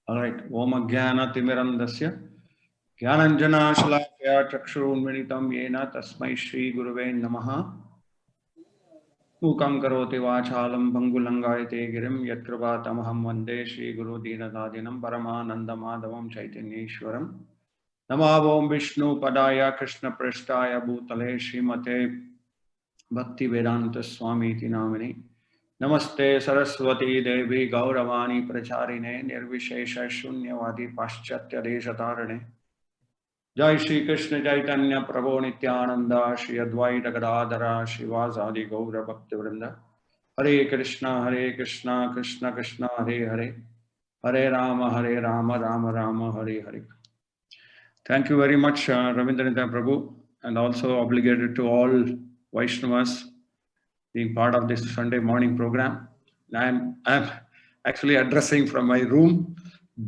All right. Om Ajnana Timirandasya Jnananjana Shalakya Chakshurunmilitam Yena Tasmai Shri Guruve Namaha. Mukam Karoti Vachalam Bangulangayate Girim Yatkravatamaham Vande Shri Guru Dinadadinam Paramananda Madhavam Chaitanyeshwaram. Namo Vishnu Padaya Krishna Prasthaya Bhutale Srimate Bhakti Vedanta Swami Iti Namini. Namaste Saraswati Devi Gauravani Pracharine Nirvishesha Shunyavadi Paschatya Deshatarane. Jai Shri Krishna Chaitanya Prabhu Nityananda Shri Advaita Gadadhara Shivasadi Gaura Bhakti Vrinda. Hare Krishna Krishna Krishna Hare Hare Hare Rama Rama Rama Hare Hare. Thank you very much Ravindranatha Prabhu, and also obligated to all Vaishnavas being part of this Sunday morning program. I'm actually addressing from my room.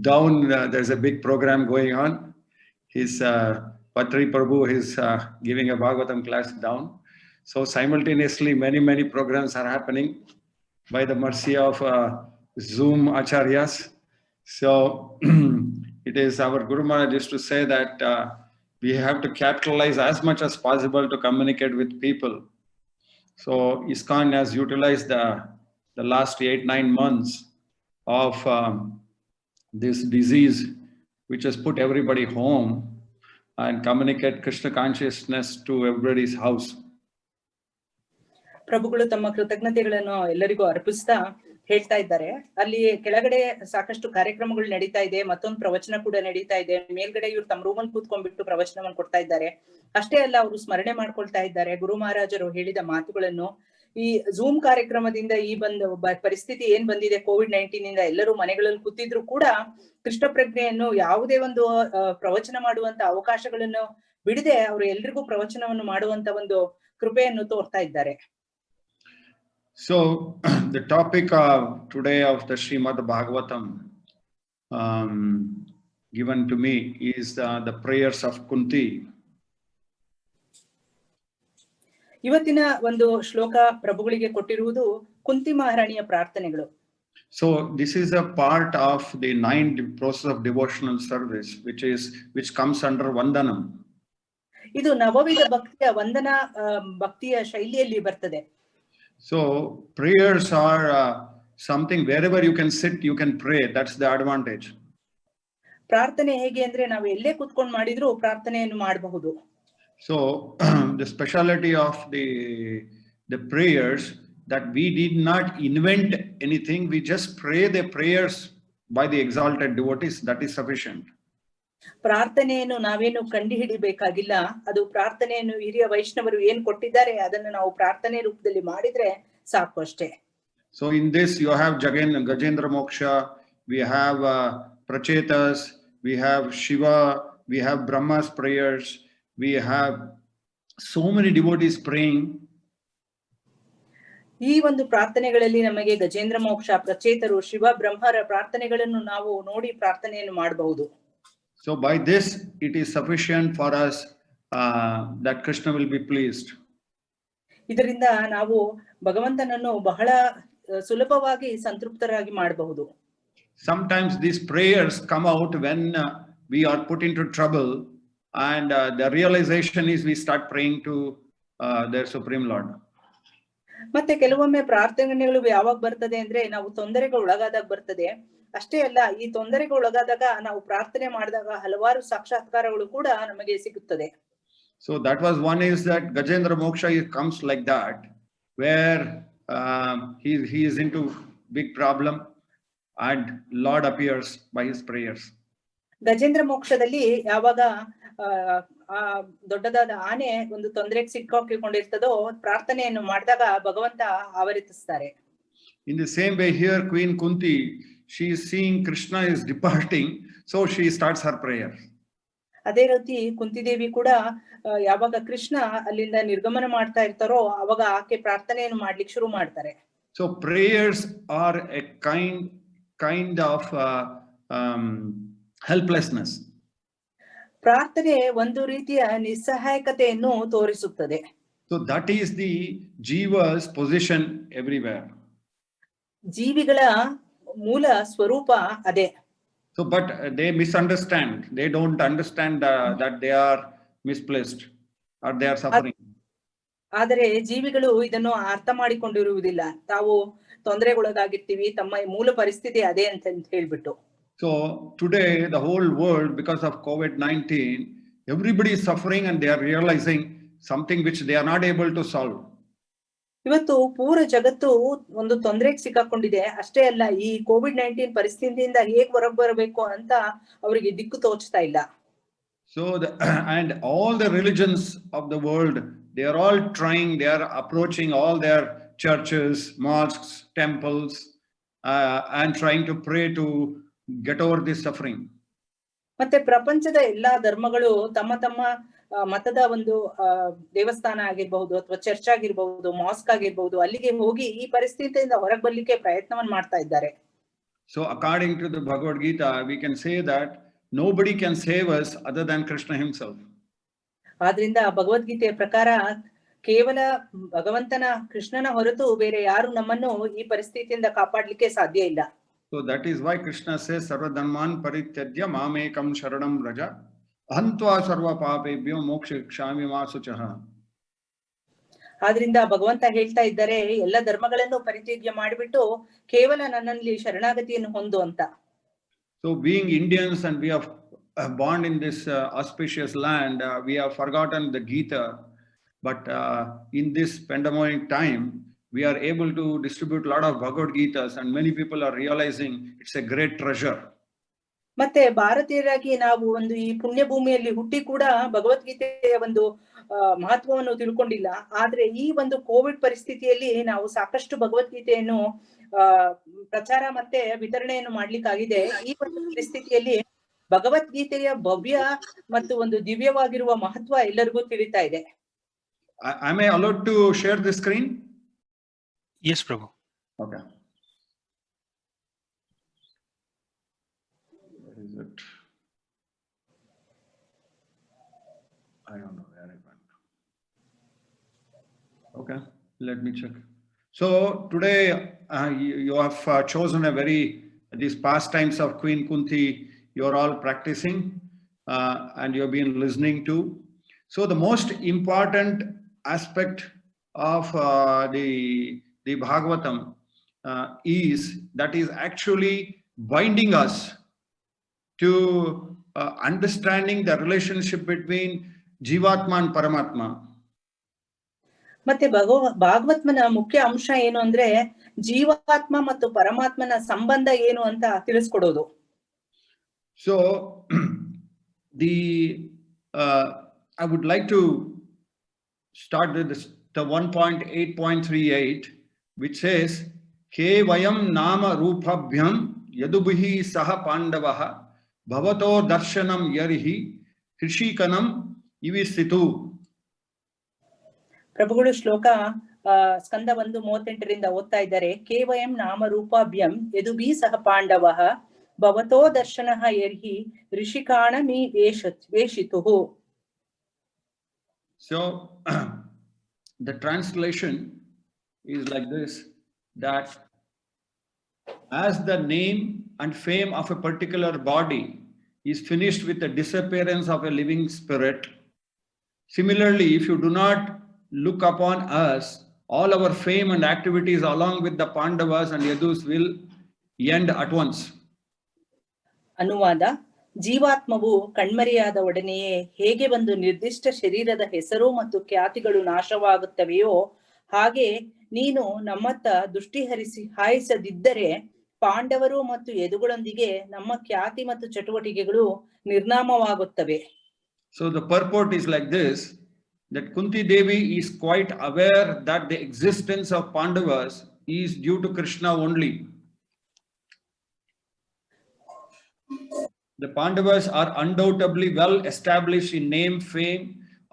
Down there's a big program going on. His Patri Prabhu is giving a Bhagavatam class down. So simultaneously many programs are happening by the mercy of Zoom Acharyas. So it is our Guru Maharaj used to say that we have to capitalize as much as possible to communicate with people. So ISKCON has utilized the last 8-9 months of this disease, which has put everybody home, and communicate Krishna consciousness to everybody's house. ಪ್ರಭುಗಳು ತಮ್ಮ ಕೃತಜ್ಞತೆಗಳನ್ನು ಎಲ್ಲರಿಗೂ ಅರ್ಪಿಸ್ತಾ ಹೇಳ್ತಾ ಇದ್ದಾರೆ. ಅಲ್ಲಿ ಕೆಳಗಡೆ ಸಾಕಷ್ಟು ಕಾರ್ಯಕ್ರಮಗಳು ನಡೀತಾ ಇದೆ, ಮತ್ತೊಂದು ಪ್ರವಚನ ಕೂಡ ನಡೀತಾ ಇದೆ. ಮೇಲ್ಗಡೆ ಇವ್ರು ತಮ್ಮ ರೂಮಲ್ಲಿ ಕೂತ್ಕೊಂಡ್ಬಿಟ್ಟು ಪ್ರವಚನವನ್ನು ಕೊಡ್ತಾ ಇದ್ದಾರೆ. ಅಷ್ಟೇ ಅಲ್ಲ, ಅವರು ಸ್ಮರಣೆ ಮಾಡ್ಕೊಳ್ತಾ ಇದ್ದಾರೆ ಗುರು ಮಹಾರಾಜರು ಹೇಳಿದ ಮಾತುಗಳನ್ನು. ಈ ಝೂಮ್ ಕಾರ್ಯಕ್ರಮದಿಂದ ಈ ಪರಿಸ್ಥಿತಿ ಏನ್ ಬಂದಿದೆ, COVID-19 ಇಂದ ಎಲ್ಲರೂ ಮನೆಗಳಲ್ಲಿ ಕೂತಿದ್ರು ಕೂಡ ಕೃಷ್ಣ ಪ್ರಜ್ಞೆಯನ್ನು ಯಾವುದೇ ಒಂದು ಪ್ರವಚನ ಮಾಡುವಂತ ಅವಕಾಶಗಳನ್ನು ಬಿಡದೆ ಅವರು ಎಲ್ರಿಗೂ ಪ್ರವಚನವನ್ನು ಮಾಡುವಂತ ಒಂದು ಕೃಪೆಯನ್ನು ತೋರ್ತಾ ಇದ್ದಾರೆ. So the topic of today of the Srimad Bhagavatam given to me is the prayers of Kunti. ಇವತ್ತಿನ ಒಂದು ಶ್ಲೋಕ ಪ್ರಭುಗಳಿಗೆ ಕೊಟ್ಟಿರುವುದು ಕುಂತಿ ಮಹಾರಾಣಿಯ ಪ್ರಾರ್ಥನೆಗಳು. So this is a part of the 9 process of devotional service which comes under Vandanam. ಇದು ನವವಿಧ ಭಕ್ತಿಯ ವಂದನಾ ಭಕ್ತಿಯ ಶೈಲಿಯಲ್ಲಿ ಬರ್ತದೆ. So prayers are something wherever you can sit you can pray. That's the advantage. ಪ್ರಾರ್ಥನೆ ಹೇಗೆ ಅಂದ್ರೆ ನಾವು ಎಲ್ಲೇ ಕೂತ್ಕೊಂಡು ಮಾಡಿದ್ರು ಪ್ರಾರ್ಥನೆಯನ್ನು ಮಾಡಬಹುದು. So the speciality of the prayers that we did not invent anything, we just pray the prayers by the exalted devotees, that is sufficient. ಪ್ರಾರ್ಥನೆಯನ್ನು ನಾವೇನು ಕಂಡು ಹಿಡಿಬೇಕಾಗಿಲ್ಲ, ಅದು ಪ್ರಾರ್ಥನೆಯನ್ನು ಹಿರಿಯ ವೈಷ್ಣವರು ಏನ್ ಕೊಟ್ಟಿದ್ದಾರೆ ಅದನ್ನು ನಾವು ಪ್ರಾರ್ಥನೆ ರೂಪದಲ್ಲಿ ಮಾಡಿದ್ರೆ ಸಾಕು ಅಷ್ಟೇ. So in this you have Gajendra Moksha, we have Prachetas, we have Shiva, we have Brahma's prayers, we have so many devotees praying. ಈ ಒಂದು ಪ್ರಾರ್ಥನೆಗಳಲ್ಲಿ ನಮಗೆ ಗಜೇಂದ್ರ ಮೋಕ್ಷ, ಪ್ರಚೇತರು, ಶಿವ, ಬ್ರಹ್ಮರ ಪ್ರಾರ್ಥನೆಗಳನ್ನು ನಾವು ನೋಡಿ ಪ್ರಾರ್ಥನೆಯನ್ನು ಮಾಡಬಹುದು. So by this it is sufficient for us that Krishna will be pleased. ಇದರಿಂದ ನಾವು ಭಗವಂತನನ್ನು ಬಹಳ ಸುಲಭವಾಗಿ ಸಂತೃಪ್ತರಾಗಿ ಮಾಡಬಹುದು. Sometimes these prayers come out when we are put into trouble, and the realization is we start praying to their Supreme Lord. ಮತ್ತೆ ಕೆಲವೊಮ್ಮೆ ಪ್ರಾರ್ಥನೆಗಳು ಯಾವಾಗ ಬರ್ತದೆ ಅಂದ್ರೆ ನಾವು ತೊಂದರೆಗೆ ಒಳಗಾದಾಗ ಬರ್ತದೆ. ಅಷ್ಟೇ ಅಲ್ಲ, ಈ ತೊಂದರೆಗೆ ಒಳಗಾದಾಗ ನಾವು ಪ್ರಾರ್ಥನೆ ಮಾಡಿದಾಗ ಹಲವಾರು ಸಾಕ್ಷಾತ್ಕಾರಗಳು ಕೂಡ ನಮಗೆ ಸಿಗುತ್ತದೆ. So that was one is that Gajendra Moksha comes like that, where he is into big problem and Lord appears by his prayers. Gajendra ಮೋಕ್ಷದಲ್ಲಿ ಯಾವಾಗ ಆ ದೊಡ್ಡದಾದ ಆನೆ ಒಂದು ತೊಂದರೆಗೆ ಸಿಕ್ಕಾಕಿಕೊಂಡಿರ್ತದೋ ಪ್ರಾರ್ಥನೆಯನ್ನು ಮಾಡಿದಾಗ ಭಗವಂತ ಆವರಿಸ್ತಾರೆ. In the same way here Queen Kunti, she is seeing Krishna is departing, so she starts her prayer. ಅದೇ ರೀತಿ ಕುಂತಿದೇವಿ ಕೂಡ ಯಾವಾಗ ಕೃಷ್ಣ ಅಲ್ಲಿಂದ ನಿರ್ಗಮನ ಮಾಡ್ತಾ ಇರ್ತಾರೋ ಅವಾಗ ಆಕೆ ಪ್ರಾರ್ಥನೆಯನ್ನು ಮಾಡ್ಲಿಕ್ಕೆ ಶುರು ಮಾಡ್ತಾರೆ. So prayers are a kind of helplessness. ಪ್ರಾರ್ಥನೆ ಒಂದು ರೀತಿಯ ನಿಸ್ಸಹಾಯಕತೆಯನ್ನು ತೋರಿಸುತ್ತದೆ. So that is the jiva's position everywhere. ಜೀವಿಗಳ ಮೂಲ ಸ್ವರೂಪ ಅದೇ. So, but they misunderstand. They don't understand that they are misplaced or they are suffering. ಆದರೆ ಜೀವಿಗಳು ಇದನ್ನು ಅರ್ಥ ಮಾಡಿಕೊಂಡಿರುವುದಿಲ್ಲ. ತಾವು ತೊಂದರೆಗೊಳಗಾಗಿರ್ತೀವಿ, ತಮ್ಮ ಮೂಲ ಪರಿಸ್ಥಿತಿ ಅದೇ ಅಂತ ಹೇಳ್ಬಿಟ್ಟು. So today the whole world, because of COVID-19, everybody is suffering and they are realizing something which they are not able to solve. ಇವತ್ತು ಪೂರ ಜಗತ್ತು ಒಂದು ತೊಂದರೆಗೆ ಸಿಕ್ಕಾಕೊಂಡಿದೆ. ಅಷ್ಟೇ ಅಲ್ಲ, ಈ COVID-19 ಪರಿಸ್ಥಿತಿಯಿಂದ ಹೇಗೆ ಹೊರಗೆ ಬರಬೇಕು ಅಂತ ಅವರಿಗೆ ದಿಕ್ಕು ತೋಚ್ತಾ ಇಲ್ಲ. So and all the religions of the world, they are all trying, they are approaching all their churches, mosques, temples, and trying to pray to get over this suffering. ಮತ್ತೆ ಪ್ರಪಂಚದ ಎಲ್ಲಾ ಧರ್ಮಗಳು ತಮ್ಮ ತಮ್ಮ ಮತದ ಒಂದು ದೇವಸ್ಥಾನ ಆಗಿರಬಹುದು ಅಥವಾ ಚರ್ಚ್ ಆಗಿರಬಹುದು, ಮಾಸ್ಕ್ ಆಗಿರಬಹುದು, ಅಲ್ಲಿಗೆ ಹೋಗಿ ಈ ಪರಿಸ್ಥಿತಿಯಿಂದ ಹೊರಗೆ ಬರ್ಲಿಕ್ಕೆ ಪ್ರಯತ್ನವನ್ನು ಮಾಡ್ತಾ ಇದ್ದಾರೆ. So according to the Bhagavad Gita, we can say that nobody can save us other than Krishna himself. ಆದ್ರಿಂದ ಭಗವದ್ಗೀತೆಯ ಪ್ರಕಾರ ಕೇವಲ ಭಗವಂತನ ಕೃಷ್ಣನ ಹೊರತು ಬೇರೆ ಯಾರು ನಮ್ಮನ್ನು ಈ ಪರಿಸ್ಥಿತಿಯಿಂದ ಕಾಪಾಡ್ಲಿಕ್ಕೆ ಸಾಧ್ಯ ಇಲ್ಲ. So that is why Krishna says sarva dharman parityajya mamekam sharanam raja ahantva sarva papebhyo mokshikshami ma suchaha. ಆದ್ರಿಂದ ಭಗವಂತ ಹೇಳ್ತಾ ಇದ್ದಾರೆ, ಎಲ್ಲ ಧರ್ಮಗಳನ್ನು ಪರಿತ್ಯಾಗ ಮಾಡಿಬಿಟ್ಟು ಕೇವಲ ನನ್ನಲ್ಲಿ ಶರಣಾಗತಿಯನ್ನು ಹೊಂದು ಅಂತ. So being Indians and we are born in this auspicious land, we have forgotten the Gita, but in this pandemic time we are able to distribute a lot of Bhagavad Gitas and many people are realizing it's a great treasure. ಮತ್ತೆ ಭಾರತೀಯರಾಗಿ ನಾವು ಒಂದು ಈ ಪುಣ್ಯ ಭೂಮಿಯಲ್ಲಿ ಹುಟ್ಟಿ ಕೂಡ ಭಗವದ್ಗೀತೆಯ ಒಂದು ಮಹತ್ವವನ್ನು ತಿಳ್ಕೊಂಡಿಲ್ಲ. ಆದ್ರೆ ಈ ಒಂದು ಕೋವಿಡ್ ಪರಿಸ್ಥಿತಿಯಲ್ಲಿ ನಾವು ಸಾಕಷ್ಟು ಭಗವದ್ಗೀತೆಯನ್ನು ಪ್ರಚಾರ ಮತ್ತೆ ವಿತರಣೆಯನ್ನು ಮಾಡ್ಲಿಕ್ಕಾಗಿದೆ. ಈ ಒಂದು ಪರಿಸ್ಥಿತಿಯಲ್ಲಿ ಭಗವದ್ಗೀತೆಯ ಭವ್ಯ ಮತ್ತು ಒಂದು ದಿವ್ಯವಾಗಿರುವ ಮಹತ್ವ ಎಲ್ಲರಿಗೂ ತಿಳಿತಾ ಇದೆ. Am I allowed to share the screen? Yes, Prabhu. Okay. Where is it? I don't know where I went. Okay, let me check. So today you have chosen a these pastimes of Queen Kunti. You are all practicing and you have been listening to. So the most important aspect of the Bhagavatam is actually binding us to understanding the relationship between Jivatma and Paramatma. ಮತ್ತೆ ಭಾಗವತ್ಮನ ಮುಖ್ಯ ಅಂಶ ಏನು ಅಂದ್ರೆ ಜೀವಾತ್ಮ ಮತ್ತು ಪರಮಾತ್ಮನ ಸಂಬಂಧ ಏನು ಅಂತ ತಿಳಿಸ್ಕೊಡೋದು. So I would like to start with the 1.8.38, which says Kevayam nama rupabhyam yadubhi saha pandavaha bhavato darshanam yarihi hrishikanam ivisitu. ಪ್ರಭುಗಳು ಶ್ಲೋಕ ಸ್ಕಂದ 1:38 ಓದ್ತಾ ಇದ್ದಾರೆ. ಕೇವಯಂ ನಾಮ ರೂಪಾಭ್ಯಂ ಯದುಭಿ ಸಹ ಪಾಂಡವಃ ಭವತೋ ದರ್ಶನಃ ಯರ್ಹಿ ಋಷಿಕಾಣಮಿ ವೇಷಿತುಃ. So the translation is like this, that as the name and fame of a particular body is finished with the disappearance of a living spirit, similarly, if you do not look upon us, all our fame and activities along with the Pandavas and Yadus will end at once. ಅನುವಾದ: ಜೀವಾತ್ಮವು ಕಣ್ಮರೆಯಾದ ಒಡನೆಯೇ ಹೇಗೆ ಒಂದು ನಿರ್ದಿಷ್ಟ ಶರೀರದ ಹೆಸರು ಮತ್ತು ಖ್ಯಾತಿಗಳು ನಾಶವಾಗುತ್ತವೆಯೋ ಹಾಗೆ ನೀನು ನಮ್ಮತ್ತ ದೃಷ್ಟಿ ಹಾಯಿಸದಿದ್ದರೆ ಪಾಂಡವರು ಮತ್ತು ಯದುಗಳೊಂದಿಗೆ ನಮ್ಮ ಖ್ಯಾತಿ ಮತ್ತು ಚಟುವಟಿಕೆಗಳು ನಿರ್ನಾಮವಾಗುತ್ತವೆ. So the purport is like this, that Kunti Devi is quite aware that the existence of Pandavas is due to Krishna only. The Pandavas are undoubtedly well established in name, fame,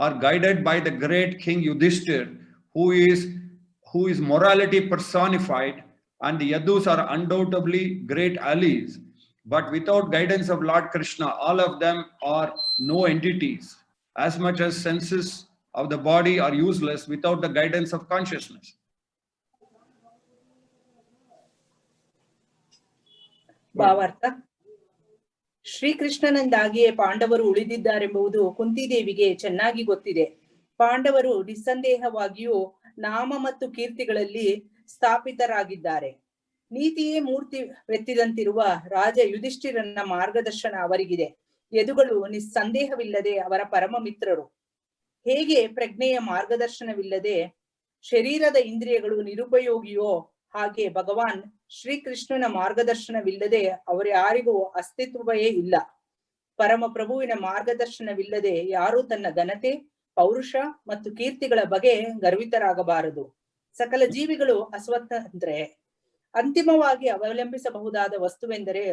are guided by the great King Yudhishthir, who is morality personified, and the Yadus are undoubtedly great allies. But without guidance of Lord Krishna, all of them are no entities, as much as senses of the body are useless without the guidance of consciousness. ಭಾವಾರ್ಥ: ಶ್ರೀಕೃಷ್ಣನಿಂದಾಗಿಯೇ ಪಾಂಡವರು ಉಳಿದಿದ್ದಾರೆಂಬುದು ಕುಂತಿದೇವಿಗೆ ಚೆನ್ನಾಗಿ ಗೊತ್ತಿದೆ. ಪಾಂಡವರು ನಿಸ್ಸಂದೇಹವಾಗಿಯೂ ನಾಮ ಮತ್ತು ಕೀರ್ತಿಗಳಲ್ಲಿ ಸ್ಥಾಪಿತರಾಗಿದ್ದಾರೆ. ನೀತಿಯೇ ಮೂರ್ತಿ ವೆತ್ತಿದಂತಿರುವ ರಾಜ ಯುಧಿಷ್ಠಿರನ ಮಾರ್ಗದರ್ಶನ ಅವರಿಗಿದೆ. ಯದುಗಳು ನಿಸ್ಸಂದೇಹವಿಲ್ಲದೆ ಅವರ ಪರಮ ಮಿತ್ರರು. ಹೇಗೆ ಪ್ರಜ್ಞೆಯ ಮಾರ್ಗದರ್ಶನವಿಲ್ಲದೆ ಶರೀರದ ಇಂದ್ರಿಯಗಳು ನಿರುಪಯೋಗಿಯೋ ಹಾಗೆ ಭಗವಾನ್ ಶ್ರೀಕೃಷ್ಣನ ಮಾರ್ಗದರ್ಶನವಿಲ್ಲದೆ ಅವರ್ಯಾರಿಗೂ ಅಸ್ತಿತ್ವವೇ ಇಲ್ಲ. ಪರಮ ಪ್ರಭುವಿನ ಮಾರ್ಗದರ್ಶನವಿಲ್ಲದೆ ಯಾರೂ ತನ್ನ ಘನತೆ, ಪೌರುಷ ಮತ್ತು ಕೀರ್ತಿಗಳ ಬಗ್ಗೆ ಗರ್ವಿತರಾಗಬಾರದು. ಸಕಲ ಜೀವಿಗಳು ಅಸ್ವತಂತ್ರೆ. ಅಂತಿಮವಾಗಿ ಅವಲಂಬಿಸಬಹುದಾದ ವಸ್ತುವೆಂದರೆ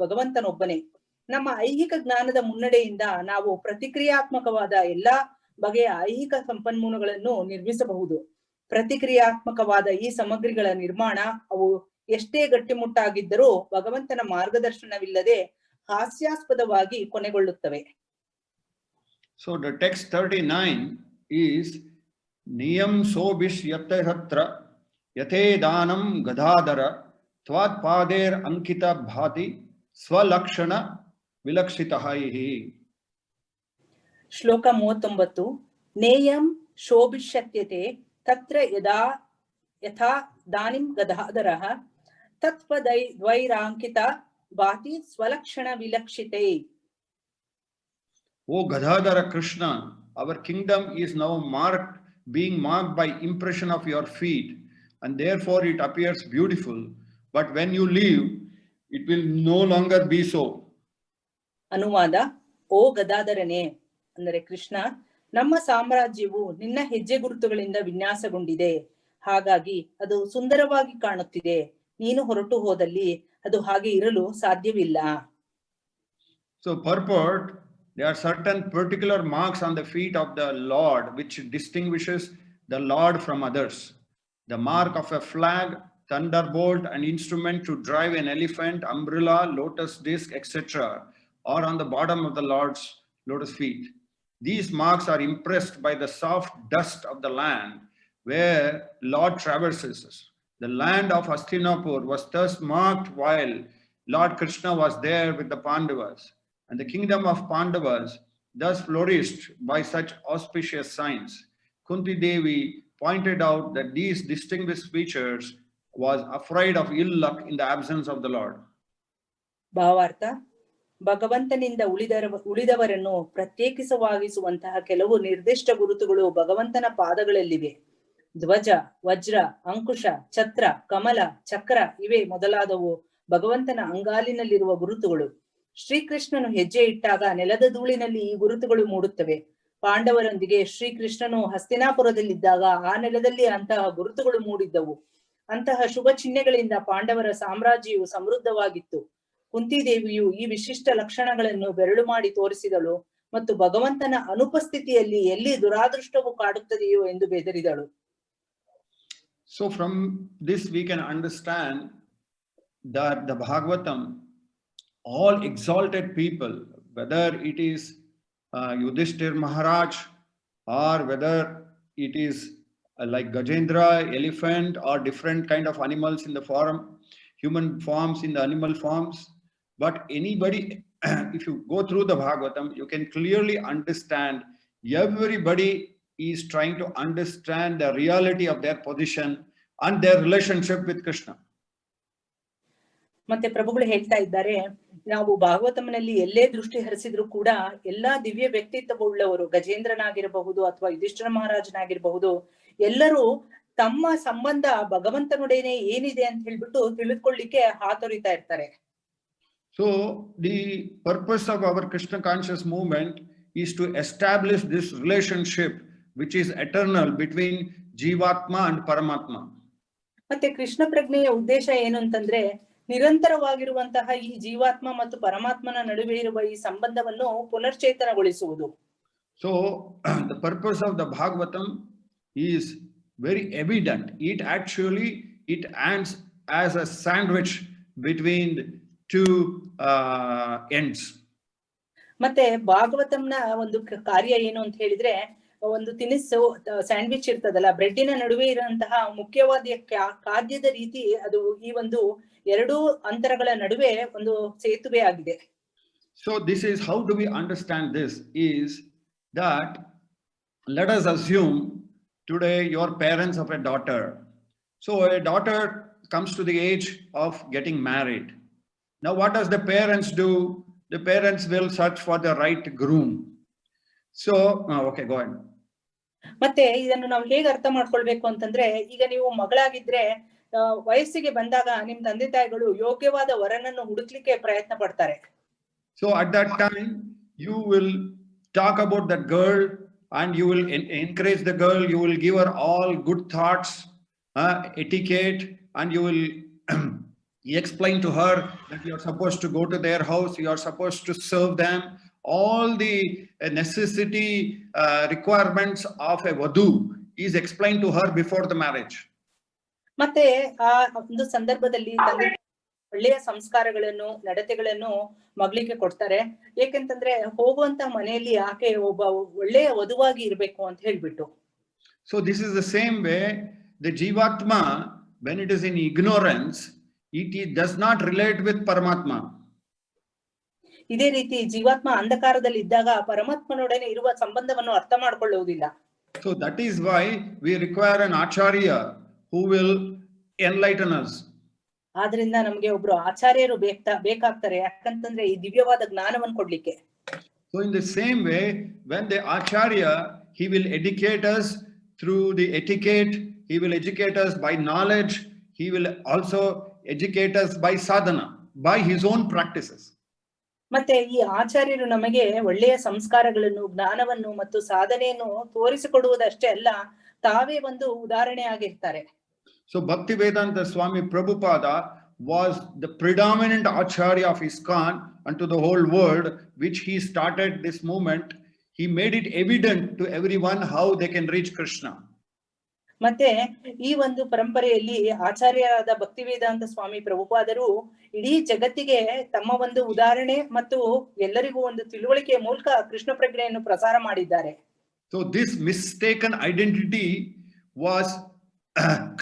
ಭಗವಂತನೊಬ್ಬನೇ. ನಮ್ಮ ಐಹಿಕ ಜ್ಞಾನದ ಮುನ್ನಡೆಯಿಂದ ನಾವು ಪ್ರತಿಕ್ರಿಯಾತ್ಮಕವಾದ ಎಲ್ಲಾ ಬಗೆಯ ಐಹಿಕ ಸಂಪನ್ಮೂಲಗಳನ್ನು ನಿರ್ಮಿಸಬಹುದು. ಪ್ರತಿಕ್ರಿಯಾತ್ಮಕವಾದ ಈ ಸಾಮಗ್ರಿಗಳ ನಿರ್ಮಾಣ ಅವು ಎಷ್ಟೇ ಗಟ್ಟಿಮುಟ್ಟಾಗಿದ್ದರೂ ಭಗವಂತನ ಮಾರ್ಗದರ್ಶನವಿಲ್ಲದೆ ಹಾಸ್ಯಾಸ್ಪದವಾಗಿ ಕೊನೆಗೊಳ್ಳುತ್ತವೆ. So the text 39 is Niyam sobish yathatra yate danam gadadara tvat pader ankita bhati swalakshana vilakshitahaihi. ಶ್ಲೋಕ 39. ನೇಯಂ ಶೋಭಿಷ್ಯತ್ಯತೆ ತತ್ರ ಯಥಾ ದಾನಿಂ ಗದಾಧರಃ ತತ್ಪದೈರ್ಯಾಂಕಿತ ಭಾತಿ ಸ್ವಲಕ್ಷಣ ವಿಲಕ್ಷಿತೇ. O Gadadhara Krishna, our kingdom is now being marked by impression of your feet, and therefore it appears beautiful. But when you leave, it will no longer be so. ಅನುವಾದ: ಓ ಗದಾಧರನೇ, ಅಂದರೆ ಕೃಷ್ಣ, ನಮ್ಮ ಸಾಮ್ರಾಜ್ಯವು ನಿನ್ನ ಹೆಜ್ಜೆ ಗುರುತುಗಳಿಂದ ವಿನ್ಯಾಸಗೊಂಡಿದೆ. ಹಾಗಾಗಿ ಅದು ಸುಂದರವಾಗಿ ಕಾಣುತ್ತಿದೆ. ನೀನು ಹೊರಟು ಹೋದಲ್ಲಿ ಅದು ಹಾಗೆ ಇರಲು ಸಾಧ್ಯವಿಲ್ಲ. So purport, there are certain particular marks on the feet of the Lord which distinguishes the Lord from others. The mark of a flag, thunderbolt, an instrument to drive an elephant, umbrella, lotus disc, etc. are on the bottom of the Lord's lotus feet. These marks are impressed by the soft dust of the land where Lord traverses. The land of Hastinapur was thus marked while Lord Krishna was there with the Pandavas. And the kingdom of Pandavas thus flourished by such auspicious signs. Kunti Devi pointed out that these distinguished features was afraid of ill luck in the absence of the Lord. ಭಾವಾರ್ಥ: ಭಗವಂತನಿಂದ ಉಳಿದವರನ್ನು ಪ್ರತ್ಯೇಕಿಸವಾಗಿಸುವಂತಹ ಕೆಲವು ನಿರ್ದಿಷ್ಟ ಗುರುತುಗಳು ಭಗವಂತನ ಪಾದಗಳಲ್ಲಿವೆ. ಧ್ವಜ, ವಜ್ರ, ಅಂಕುಶ, ಛತ್ರ, ಕಮಲ, ಚಕ್ರ ಇವೇ ಮೊದಲಾದವು ಭಗವಂತನ ಅಂಗಾಲಿನಲ್ಲಿರುವ ಗುರುತುಗಳು. ಶ್ರೀಕೃಷ್ಣನು ಹೆಜ್ಜೆ ಇಟ್ಟಾಗ ನೆಲದ ಧೂಳಿನಲ್ಲಿ ಈ ಗುರುತುಗಳು ಮೂಡುತ್ತವೆ. ಪಾಂಡವರೊಂದಿಗೆ ಶ್ರೀಕೃಷ್ಣನು ಹಸ್ತಿನಾಪುರದಲ್ಲಿದ್ದಾಗ ಆ ನೆಲದಲ್ಲಿ ಅಂತಹ ಗುರುತುಗಳು ಮೂಡಿದ್ದವು. ಅಂತಹ ಶುಭ ಚಿಹ್ನೆಗಳಿಂದ ಪಾಂಡವರ ಸಾಮ್ರಾಜ್ಯವು ಸಮೃದ್ಧವಾಗಿತ್ತು. ಕುಂತಿದೇವಿಯು ಈ ವಿಶಿಷ್ಟ ಲಕ್ಷಣಗಳನ್ನು ಬೆರಳು ಮಾಡಿ ತೋರಿಸಿದಳು ಮತ್ತು ಭಗವಂತನ ಅನುಪಸ್ಥಿತಿಯಲ್ಲಿ ಎಲ್ಲಿ ದುರಾದೃಷ್ಟವು ಕಾಡುತ್ತದೆಯೋ ಎಂದು ಬೆದರಿದಳು. So from this we can understand that the Bhagavatam, all exalted people, whether it is Yudhishthir Maharaj or whether it is like Gajendra, elephant, or different kind of animals in the form, human forms in the animal forms. But anybody, if you go through the Bhagavatam, you can clearly understand everybody is trying to understand the reality of their position and their relationship with Krishna. ಮತ್ತೆ ಪ್ರಭುಗಳು ಹೇಳ್ತಾ ಇದ್ದಾರೆ, ನಾವು ಭಾಗವತಂನಲ್ಲಿ ಎಲ್ಲೇ ದೃಷ್ಟಿ ಹರಿಸಿದ್ರು ಕೂಡ ಎಲ್ಲಾ ದಿವ್ಯ ವ್ಯಕ್ತಿತ್ವವುಳ್ಳವರು, ಗಜೇಂದ್ರನಾಗಿರಬಹುದು ಅಥವಾ ಯುಧಿಷ್ಠಿರ ಮಹಾರಾಜನಾಗಿರಬಹುದು, ಎಲ್ಲರೂ ತಮ್ಮ ಸಂಬಂಧ ಭಗವಂತನೊಡನೆ ಏನಿದೆ ಅಂತ ಹೇಳ್ಬಿಟ್ಟು ತಿಳಿದುಕೊಳ್ಳಿಕ್ಕೆ ಹಾತೊರಿತಾ ಇರ್ತಾರೆ. So the purpose of our Krishna conscious movement is to establish this relationship which is eternal between Jivatma and Paramatma. ಮತ್ತೆ ಕೃಷ್ಣ ಪ್ರಜ್ಞೆಯ ಉದ್ದೇಶ ಏನು ಅಂತಂದ್ರೆ, ನಿರಂತರವಾಗಿರುವಂತಹ ಈ ಜೀವಾತ್ಮ ಮತ್ತು ಪರಮಾತ್ಮನ ನಡುವೆ ಇರುವ ಈ ಸಂಬಂಧವನ್ನು ಪುನರ್ಚೇತನಗೊಳಿಸುವುದು. So the purpose of the Bhagavatam is very evident. It acts as a sandwich between two ends. ಮತ್ತೆ ಭಾಗವತಂನ ಒಂದು ಕಾರ್ಯ ಏನು ಅಂತ ಹೇಳಿದ್ರೆ, ಒಂದು ತಿನಿಸು ಸ್ಯಾಂಡ್ವಿಚ್ ಇರ್ತದಲ್ಲ, ಬ್ರೆಡ್ಡಿನ ನಡುವೆ ಇರುವಂತಹ ಮುಖ್ಯವಾದ ಖಾದ್ಯದ ರೀತಿ ಅದು ಈ ಒಂದು ಎರಡೂ ಅಂತರಗಳ ನಡುವೆ ಒಂದು ಸೇತುವೆ ಆಗಿದೆ. So this is, how do we understand this, is that let us assume today you're parents of a daughter. So a daughter comes to the age of getting married. Now what does the parents do? The parents will search for the right groom. So okay, go ahead. ಮತ್ತೆ ಇದನ್ನು ನಾವು ಹೇಗೆ ಅರ್ಥ ಮಾಡ್ಕೊಳ್ಬೇಕು ಅಂತಂದ್ರೆ, ಈಗ ನೀವು ಮಗಳಾಗಿದ್ರೆ ವಯಸ್ಸಿಗೆ ಬಂದಾಗ ನಿಮ್ ತಂದೆ ತಾಯಿಗಳು ಯೋಗ್ಯವಾದ ವರನನ್ನು ಹುಡುಕ್ಲಿಕ್ಕೆ ಪ್ರಯತ್ನ ಪಡ್ತಾರೆ. So at that time you will talk about that girl and you will encourage the girl, you will give her all good thoughts, etiquette, and you will explain to her that you are supposed to go to their house, you are supposed to serve them, all the necessity requirements of a vadhu is explained to her before the marriage. ಮತ್ತೆ ಆ ಒಂದು ಸಂದರ್ಭದಲ್ಲಿ ತಂದೆ ಒಳ್ಳೆಯ ಸಂಸ್ಕಾರಗಳನ್ನು ನಡತೆಗಳನ್ನು ಮಗಳಿಗೆ ಕೊಡ್ತಾರೆ. ಏಕೆಂತಂದ್ರೆ ಹೋಗುವಂತ ಮನೆಯಲ್ಲಿ ಆಕೆ ಒಬ್ಬ ಒಳ್ಳೆಯ ವಧುವಾಗಿ ಇರ್ಬೇಕು ಅಂತ ಹೇಳ್ಬಿಟ್ಟು. So this is the same way the Jivatma, when it is in ignorance, it does not relate with Paramatma. ಇದೇ ರೀತಿ ಜೀವಾತ್ಮ ಅಂಧಕಾರದಲ್ಲಿ ಇದ್ದಾಗ ಪರಮಾತ್ಮನೊಡನೆ ಇರುವ ಸಂಬಂಧವನ್ನು ಅರ್ಥ ಮಾಡ್ಕೊಳ್ಳುವುದಿಲ್ಲ. So that is why we require an acharya who will enlighten us. ಆದ್ರಿಂದ ನಮಗೆ ಒಬ್ರು ಆಚಾರ್ಯರು ಬೇಕಾಗ್ತಾರೆ, ಯಾಕಂತಂದ್ರೆ ಈ ದಿವ್ಯವಾದ ಜ್ಞಾನವನ್ನು ಕೊಡ್ಲಿಕ್ಕೆ. So in the same way, when the acharya, he will educate us through the etiquette, he will educate us by knowledge, he will also educate us by sadhana, by his own practices. ಮತ್ತೆ ಈ ಆಚಾರ್ಯರು ನಮಗೆ ಒಳ್ಳೆಯ ಸಂಸ್ಕಾರಗಳನ್ನು, ಜ್ಞಾನವನ್ನು ಮತ್ತು ಸಾಧನೆಯನ್ನು ತೋರಿಸಿಕೊಡುವುದಷ್ಟೇ ಅಲ್ಲ, ತಾವೇ ಒಂದು ಉದಾಹರಣೆ ಆಗಿರ್ತಾರೆ. So Bhaktivedanta Swami Prabhupada was the predominant acharya of ISKCON unto the whole world, which he started this movement. He made it evident to everyone how they can reach Krishna. ಮತ್ತೆ ಈ ಒಂದು ಪರಂಪರೆಯಲ್ಲಿ ಆಚಾರ್ಯರಾದ ಭಕ್ತಿವೇದಾಂತ ಸ್ವಾಮಿ ಪ್ರಭುಪಾದರು ಇಡೀ ಜಗತ್ತಿಗೆ ತಮ್ಮ ಒಂದು ಉದಾಹರಣೆ ಮತ್ತು ಎಲ್ಲರಿಗೂ ಒಂದು ತಿಳುವಳಿಕೆಯ ಮೂಲಕ ಕೃಷ್ಣ ಪ್ರಜ್ಞೆಯನ್ನು ಪ್ರಸಾರ ಮಾಡಿದ್ದಾರೆ. So this mistaken identity was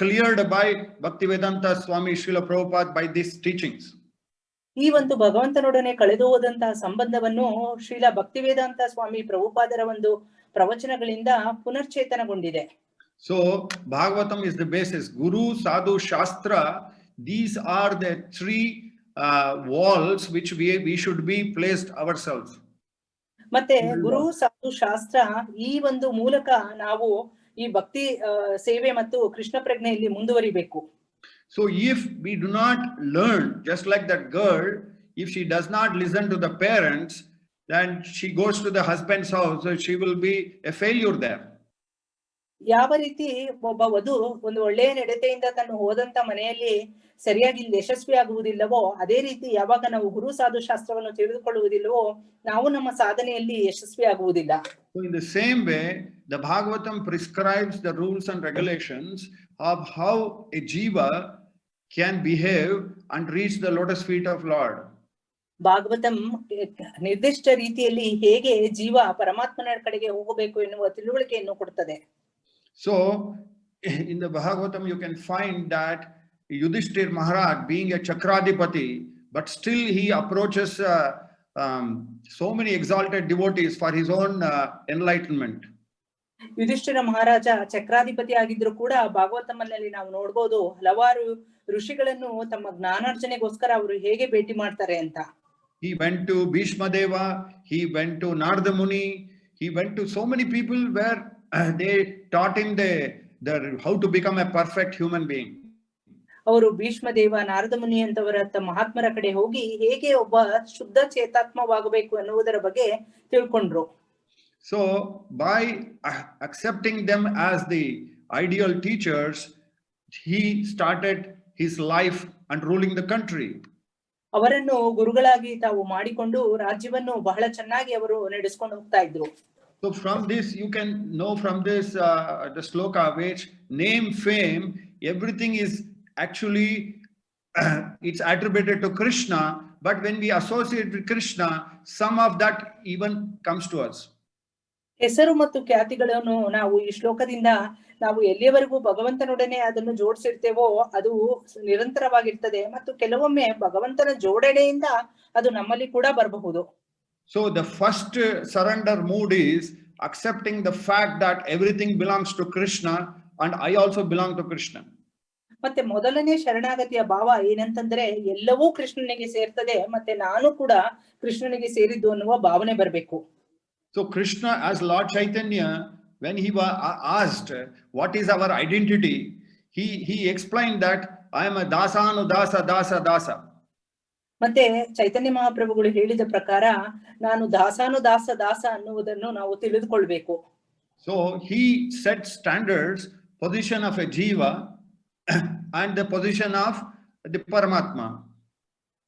cleared by Bhaktivedanta Swami Srila Prabhupada by these teachings. ಈ ಒಂದು ಭಗವಂತನೊಡನೆ ಕಳೆದು ಹೋದಂತಹ ಸಂಬಂಧವನ್ನು ಶ್ರೀಲ ಭಕ್ತಿವೇದಾಂತ ಸ್ವಾಮಿ ಪ್ರಭುಪಾದರ ಒಂದು ಪ್ರವಚನಗಳಿಂದ ಪುನರ್ಚೇತನಗೊಂಡಿದೆ. So Bhagavatam is the basis. Guru, Sadhu, Shastra, these are the three walls which we should be placed ourselves. ಮತ್ತೆ ಗುರು, ಸಾಧು, ಶಾಸ್ತ್ರ ಈ ಒಂದು ಮೂಲಕ ನಾವು ಈ ಭಕ್ತಿ ಸೇವೆ ಮತ್ತು ಕೃಷ್ಣ ಪ್ರಜ್ಞೆಯಲ್ಲಿ ಮುಂದುವರಿಬೇಕು. So if we do not learn, just like that girl, if she does not listen to the parents, then she goes to the husband's house, so she will be a failure there. ಯಾವ ರೀತಿ ಒಬ್ಬ ವಧು ಒಂದು ಒಳ್ಳೆಯ ನಡತೆಯಿಂದ ತನ್ನ ಹೋದಂತ ಮನೆಯಲ್ಲಿ ಸರಿಯಾಗಿ ಯಶಸ್ವಿ ಆಗುವುದಿಲ್ಲವೋ, ಅದೇ ರೀತಿ ಯಾವಾಗ ನಾವು ಗುರು ಸಾಧು ಶಾಸ್ತ್ರವನ್ನು ತಿಳಿದುಕೊಳ್ಳುವುದಿಲ್ಲವೋ ನಾವು ನಮ್ಮ ಸಾಧನೆಯಲ್ಲಿ ಯಶಸ್ವಿ ಆಗುವುದಿಲ್ಲ. So in the same way, the Bhagavatam prescribes the rules and regulations of how a jiva can behave and reach the lotus feet of Lord. Bhagavatam ನಿರ್ದಿಷ್ಟ ರೀತಿಯಲ್ಲಿ ಹೇಗೆ ಜೀವ ಪರಮಾತ್ಮನ ಕಡೆಗೆ ಹೋಗಬೇಕು ಎನ್ನುವ ತಿಳುವಳಿಕೆಯನ್ನು ಕೊಡುತ್ತದೆ. So in the Bhagavatam you can find that Yudhishthir Maharaj, being a Chakradipati, but still he approaches so many exalted devotees for his own enlightenment. Yudhishthira ಮಹಾರಾಜ ಚಕ್ರಾಧಿಪತಿ ಆಗಿದ್ರು ಕೂಡ ಭಾಗವತಮಲ್ಲಿ ನಾವು ನೋಡ್ಬೋದು ಹಲವಾರು ಋಷಿಗಳನ್ನು ತಮ್ಮ ಜ್ಞಾನಾರ್ಜನೆಗೋಸ್ಕರ ಅವರು ಹೇಗೆ ಭೇಟಿ ಮಾಡ್ತಾರೆ ಅಂತ. He went to Bhishma Deva, he went to Narada Muni, he went to so many people where they taught him the how to become a perfect human being. ಅವರು ಭೀಷ್ಮ ದೇವ, ನಾರದ ಮುನಿ ಅಂತವರ ಮಹಾತ್ಮರ ಕಡೆ ಹೋಗಿ ಹೇಗೆ ಒಬ್ಬ ಶುದ್ಧ ಚೇತಾತ್ಮವಾಗಬೇಕು ಅನ್ನುವುದರ ಬಗ್ಗೆ ತಿಳ್ಕೊಂಡ್ರು. So by accepting them as the ideal teachers, he started his life and ruling the country. ಅವರನ್ನು ಗುರುಗಳಾಗಿ ತಾವು ಮಾಡಿಕೊಂಡು ರಾಜ್ಯವನ್ನು ಬಹಳ ಚೆನ್ನಾಗಿ ಅವರು ನಡೆಸಿಕೊಂಡು ಹೋಗ್ತಾ ಇದ್ರು. So from this you can know from this the sloka which name, fame, everything is actually it's attributed to Krishna, but when we associate with Krishna, some of that even comes to us. ಹೆಸರು ಮತ್ತು ಖ್ಯಾತಿಗಳನ್ನು ನಾವು ಈ ಶ್ಲೋಕದಿಂದ ನಾವು ಎಲ್ಲಿಯವರೆಗೂ ಭಗವಂತನೊಡನೆ ಅದನ್ನು ಜೋಡಿಸಿರ್ತೇವೋ ಅದು ನಿರಂತರವಾಗಿರ್ತದೆ ಮತ್ತು ಕೆಲವೊಮ್ಮೆ ಭಗವಂತನ ಜೋಡಣೆಯಿಂದ ಅದು ನಮ್ಮಲ್ಲಿ ಕೂಡ ಬರಬಹುದು. So the first surrender mood is accepting the fact that everything belongs to Krishna and I also belong to Krishna. ಮತ್ತೆ ಮೊದಲನೇ ಶರಣಾಗತಿಯ ಭಾವ ಏನಂತಂದ್ರೆ ಎಲ್ಲವೂ ಕೃಷ್ಣನಿಗೆ ಸೇರ್ತದೆ ಮತ್ತೆ ನಾನು ಕೂಡ ಕೃಷ್ಣನಿಗೆ ಸೇರಿದ್ದು ಅನ್ನುವ ಭಾವನೆ ಬರಬೇಕು. So Krishna as Lord Chaitanya, when he was asked what is our identity, he explained that I am a dasanu dasa dasa dasa. ಮತ್ತೆ ಚೈತನ್ಯ ಮಹಾಪ್ರಭುಗಳು ಹೇಳಿದ ಪ್ರಕಾರ ನಾನು ದಾಸಾನು ದಾಸ ದಾಸ ಅನ್ನುವುದನ್ನು ನಾವು ತಿಳಿದುಕೊಳ್ಬೇಕು. So he set standards, position of a jiva and the position of the Paramatma.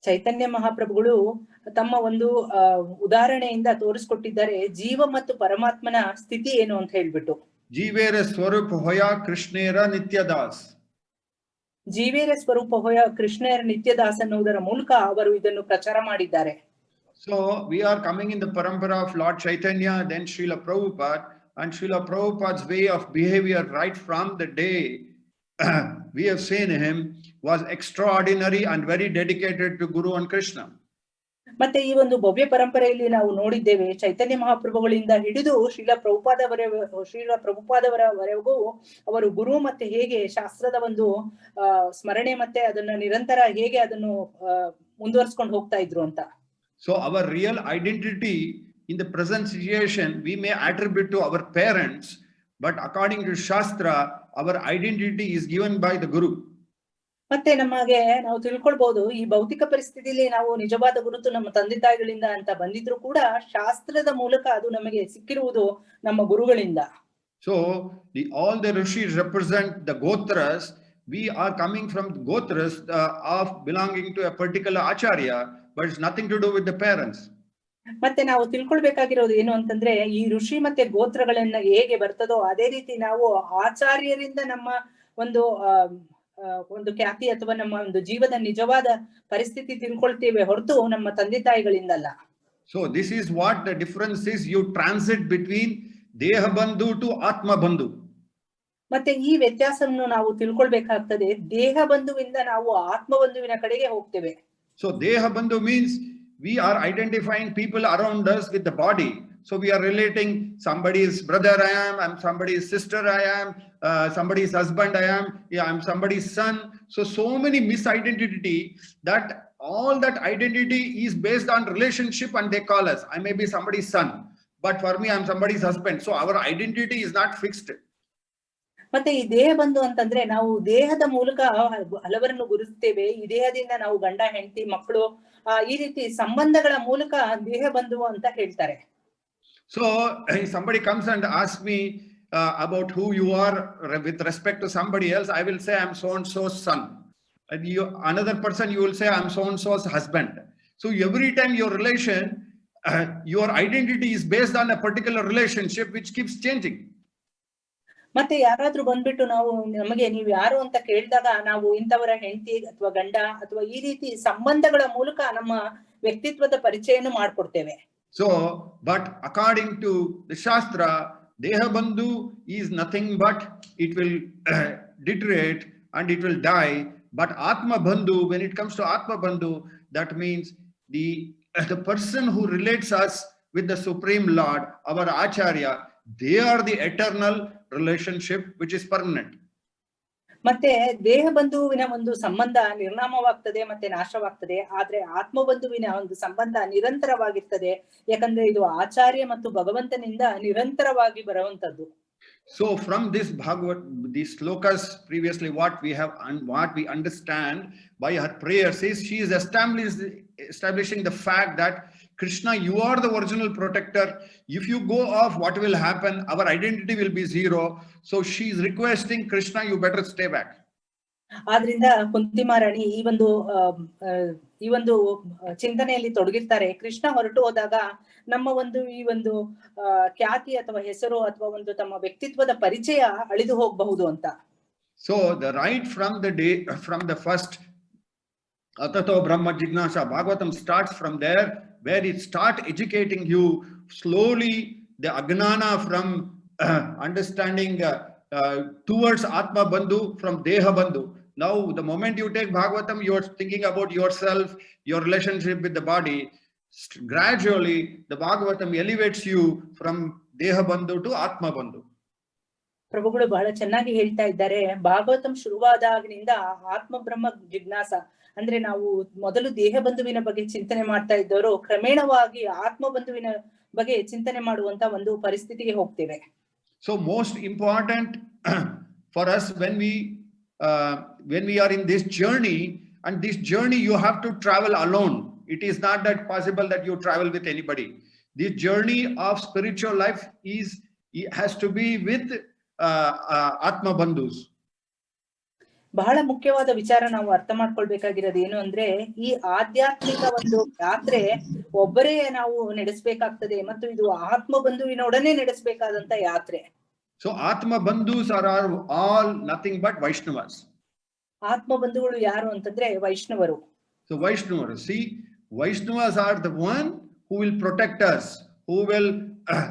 ಚೈತನ್ಯ ಮಹಾಪ್ರಭುಗಳು ತಮ್ಮ ಒಂದು ಉದಾಹರಣೆಯಿಂದ ತೋರಿಸ್ಕೊಟ್ಟಿದ್ದಾರೆ ಜೀವ ಮತ್ತು ಪರಮಾತ್ಮನ ಸ್ಥಿತಿ ಏನು ಅಂತ ಹೇಳ್ಬಿಟ್ಟು. ಜೀವೇರ ಸ್ವರೂಪ ಹೋಯ ಕೃಷ್ಣೇರ ನಿತ್ಯದಾಸ್. ಜೀವೇರ ಸ್ವರೂಪ ಹೋಯ ಕೃಷ್ಣೇರ ನಿತ್ಯದಾಸ್ ಅನ್ನುವುದರ ಮೂಲಕ ಅವರು ಇದನ್ನು ಪ್ರಚಾರ ಮಾಡಿದ್ದಾರೆ. So we are coming in the parampara of Lord Chaitanya, then Srila Prabhupada, and Srila Prabhupada's way of behavior right from the day we have seen him was extraordinary and very dedicated to Guru and Krishna. ಮತ್ತೆ ಈ ಒಂದು ಭವ್ಯ ಪರಂಪರೆಯಲ್ಲಿ ನಾವು ನೋಡಿದ್ದೇವೆ ಚೈತನ್ಯ ಮಹಾಪ್ರಭುಗಳಿಂದ ಹಿಡಿದು ಶ್ರೀಲ ಪ್ರಭುಪಾದವರವರೆಗೂ ಅವರು ಗುರು ಮತ್ತೆ ಹೇಗೆ ಶಾಸ್ತ್ರದ ಒಂದು ಸ್ಮರಣೆ ಮತ್ತೆ ಅದನ್ನ ನಿರಂತರ ಹೇಗೆ ಅದನ್ನು ಮುಂದುವರಿಸಿಕೊಂಡು ಹೋಗ್ತಾ ಇದ್ರು ಅಂತ. So our real identity in the present situation we may attribute to our parents, but according to Shastra our identity is given by the Guru. ಮತ್ತೆ ನಮಗೆ ನಾವು ತಿಳ್ಕೊಳ್ಬಹುದು ಈ ಭೌತಿಕ ಪರಿಸ್ಥಿತಿಯಲ್ಲಿ ನಾವು ನಿಜವಾದ ಗುರುತು ನಮ್ಮ ತಂದೆ ತಾಯಿಗಳಿಂದ ಅಂತ ಬಂದಿದ್ರು ಕೂಡ ಶಾಸ್ತ್ರದ ಮೂಲಕ ಅದು ನಮಗೆ ಸಿಕ್ಕಿರುವುದು ನಮ್ಮ ಗುರುಗಳಿಂದ. So all the rishis represent the gotras. We are coming from gotras of belonging to a particular acharya, but it's nothing to do with the parents. ಮತ್ತೆ ನಾವು ತಿಳ್ಕೊಳ್ಬೇಕಾಗಿರೋದು ಏನು ಅಂತಂದ್ರೆ ಈ ಋಷಿ ಮತ್ತೆ ಗೋತ್ರಗಳನ್ನ ಹೇಗೆ ಬರ್ತದೋ ಅದೇ ರೀತಿ ನಾವು ಆಚಾರ್ಯರಿಂದ ನಮ್ಮ ಒಂದು ಖ್ಯಾತಿ ಅಥವಾ ನಮ್ಮ ಒಂದು ಜೀವದ ನಿಜವಾದ ಪರಿಸ್ಥಿತಿ ತಿಳ್ಕೊಳ್ತೇವೆ ಹೊರತು ನಮ್ಮ ತಂದೆ ತಾಯಿಗಳಿಂದಲ್ಲ. So this is what the difference is. You transit between ದೇಹ ಬಂಧು to ಆತ್ಮ ಬಂಧು. ಮತ್ತೆ ಈ ವ್ಯತ್ಯಾಸವನ್ನು ನಾವು ತಿಳ್ಕೊಳ್ಬೇಕಾಗ್ತದೆ. ದೇಹ ಬಂಧುವಿಂದ ನಾವು ಆತ್ಮ ಬಂಧುವಿನ ಕಡೆಗೆ ಹೋಗ್ತೇವೆ. So ದೇಹ ಬಂಧು means we are identifying people around us with the body. So we are relating somebody's brother I am, I'm somebody's sister I am, somebody's husband I am, yeah, I'm somebody's son. So many misidentity that all that identity is based on relationship and they call us. I may be somebody's son, but for me I'm somebody's husband. So our identity is not fixed. ಮತ್ತೆ ಈ ದೇಹ ಬಂಧು ಅಂತಂದ್ರೆ ನಾವು ದೇಹದ ಮೂಲಕ ಹಲವರನ್ನು ಗುರುಸ್ತೇವೆ. ಈ ದೇಹದಿಂದ ನಾವು ಗಂಡ ಹೆಂಡತಿ ಮಕ್ಕಳು ಈ ರೀತಿ ಸಂಬಂಧಗಳ ಮೂಲಕ ದೇಹ ಬಂಧು ಅಂತ ಹೇಳ್ತಾರೆ. So if somebody comes and asks me about who you are with respect to somebody else, I will say I'm so and so's son. And another person you will say I'm so and so's husband. So every time your relation, your identity is based on a particular relationship which keeps changing. ಮತ್ತೆ ಯಾರಾದ್ರೂ ಬಂದ್ಬಿಟ್ಟು ನಮಗೆ ನೀವು ಯಾರು ಅಂತ ಕೇಳಿದಾಗ ನಾವು ಇಂಥವರ ಹೆಂಡತಿ ಅಥವಾ ಗಂಡ ಅಥವಾ ಈ ರೀತಿ ಸಂಬಂಧಗಳ ಮೂಲಕ ನಮ್ಮ ವ್ಯಕ್ತಿತ್ವದ ಪರಿಚಯವನ್ನು ಮಾಡ್ಕೊಡ್ತೇವೆ. So, but according to the Shastra, Deha Bandhu is nothing but it will deteriorate and it will die. But Atma Bandhu, when it comes to Atma Bandhu, that means the person who relates us with the Supreme Lord, our Acharya, they are the eternal relationship which is permanent. ಮತ್ತೆ ದೇಹ ಬಂಧುವಿನ ಒಂದು ಸಂಬಂಧ ನಿರ್ನಾಮವಾಗ್ತದೆ ಮತ್ತೆ ನಾಶವಾಗ್ತದೆ. ಆದ್ರೆ ಆತ್ಮ ಬಂಧುವಿನ ಒಂದು ಸಂಬಂಧ ನಿರಂತರವಾಗಿರ್ತದೆ. ಯಾಕಂದ್ರೆ ಇದು ಆಚಾರ್ಯ ಮತ್ತು ಭಗವಂತನಿಂದ ನಿರಂತರವಾಗಿ ಬರುವಂತದ್ದು. So from this Bhagavad, these slokas previously what we have and what we understand by her prayers is she is establishing the fact that Krishna, you are the original protector. If you go off, what will happen? Our identity will be zero. So she is requesting Krishna, you better stay back. ಆದ್ರಿಂದ ಕುಂತಿಮಾರಾಣಿ ಈ ಒಂದು ಚಿಂತನೆಯಲ್ಲಿ ತೊಡಗಿರ್ತಾರೆ. ಕೃಷ್ಣ ಹೊರಟು ಹೋದಾಗ ನಮ್ಮ ಈ ಒಂದು ಖ್ಯಾತಿ ಅಥವಾ ಹೆಸರು ಅಥವಾ ಒಂದು ತಮ್ಮ ವ್ಯಕ್ತಿತ್ವದ ಪರಿಚಯ ಅಳಿದು ಹೋಗಬಹುದು ಅಂತ. So the right from the first Atato Brahma Jignasa Bhagavatam starts from there, where it start educating you slowly the Agnana from understanding towards Atma Bandhu from Deha Bandhu. Now the moment you take Bhagavatam, you are thinking about yourself, your relationship with the body. gradually the Bhagavatam elevates you from Deha Bandhu to Atma Bandhu. ಪ್ರಭುಗಳು ಬಹಳ ಚೆನ್ನಾಗಿ ಹೇಳ್ತಾ ಇದ್ದಾರೆ, ಭಾಗವತಂ ಶುರುವಾದಾಗಿನಿಂದ ಆತ್ಮ ಬ್ರಹ್ಮ ಜಿಜ್ಞಾಸ ಅಂದ್ರೆ ನಾವು ಮೊದಲು ದೇಹ ಬಂಧುವಿನ ಬಗ್ಗೆ ಚಿಂತನೆ ಮಾಡ್ತಾ ಇದ್ದವರು ಕ್ರಮೇಣವಾಗಿ ಆತ್ಮ ಬಂಧುವಿನ ಬಗ್ಗೆ ಚಿಂತನೆ ಮಾಡುವಂತ ಒಂದು ಪರಿಸ್ಥಿತಿಗೆ ಹೋಗ್ತೇವೆ. So most important for us when we are in this journey, and this journey you have to travel alone. It is not that possible that you travel with anybody. This journey of spiritual life has to be with Atma Bandhus. ಬಹಳ ಮುಖ್ಯವಾದ ವಿಚಾರ ನಾವು ಅರ್ಥ ಮಾಡ್ಕೊಳ್ಬೇಕಾಗಿರೋದು ಏನು ಅಂದ್ರೆ, ಈ ಆಧ್ಯಾತ್ಮಿಕ ಒಂದು ಯಾತ್ರೆ ಒಬ್ಬರೇ ನಾವು ನಡೆಸಬೇಕಾಗ್ತದೆ ಮತ್ತು ಇದು ಆತ್ಮ ಬಂಧುವಿನೊಡನೆ ನಡೆಸಬೇಕಾದಂತ ಯಾತ್ರೆ. So Atma Bandhus are all nothing but Vaishnavas. ಆತ್ಮ ಬಂಧುಗಳು ಯಾರು ಅಂತಂದ್ರೆ ವೈಷ್ಣವರು. So Vaishnavas, see, Vaishnavas are the one who will protect us, who will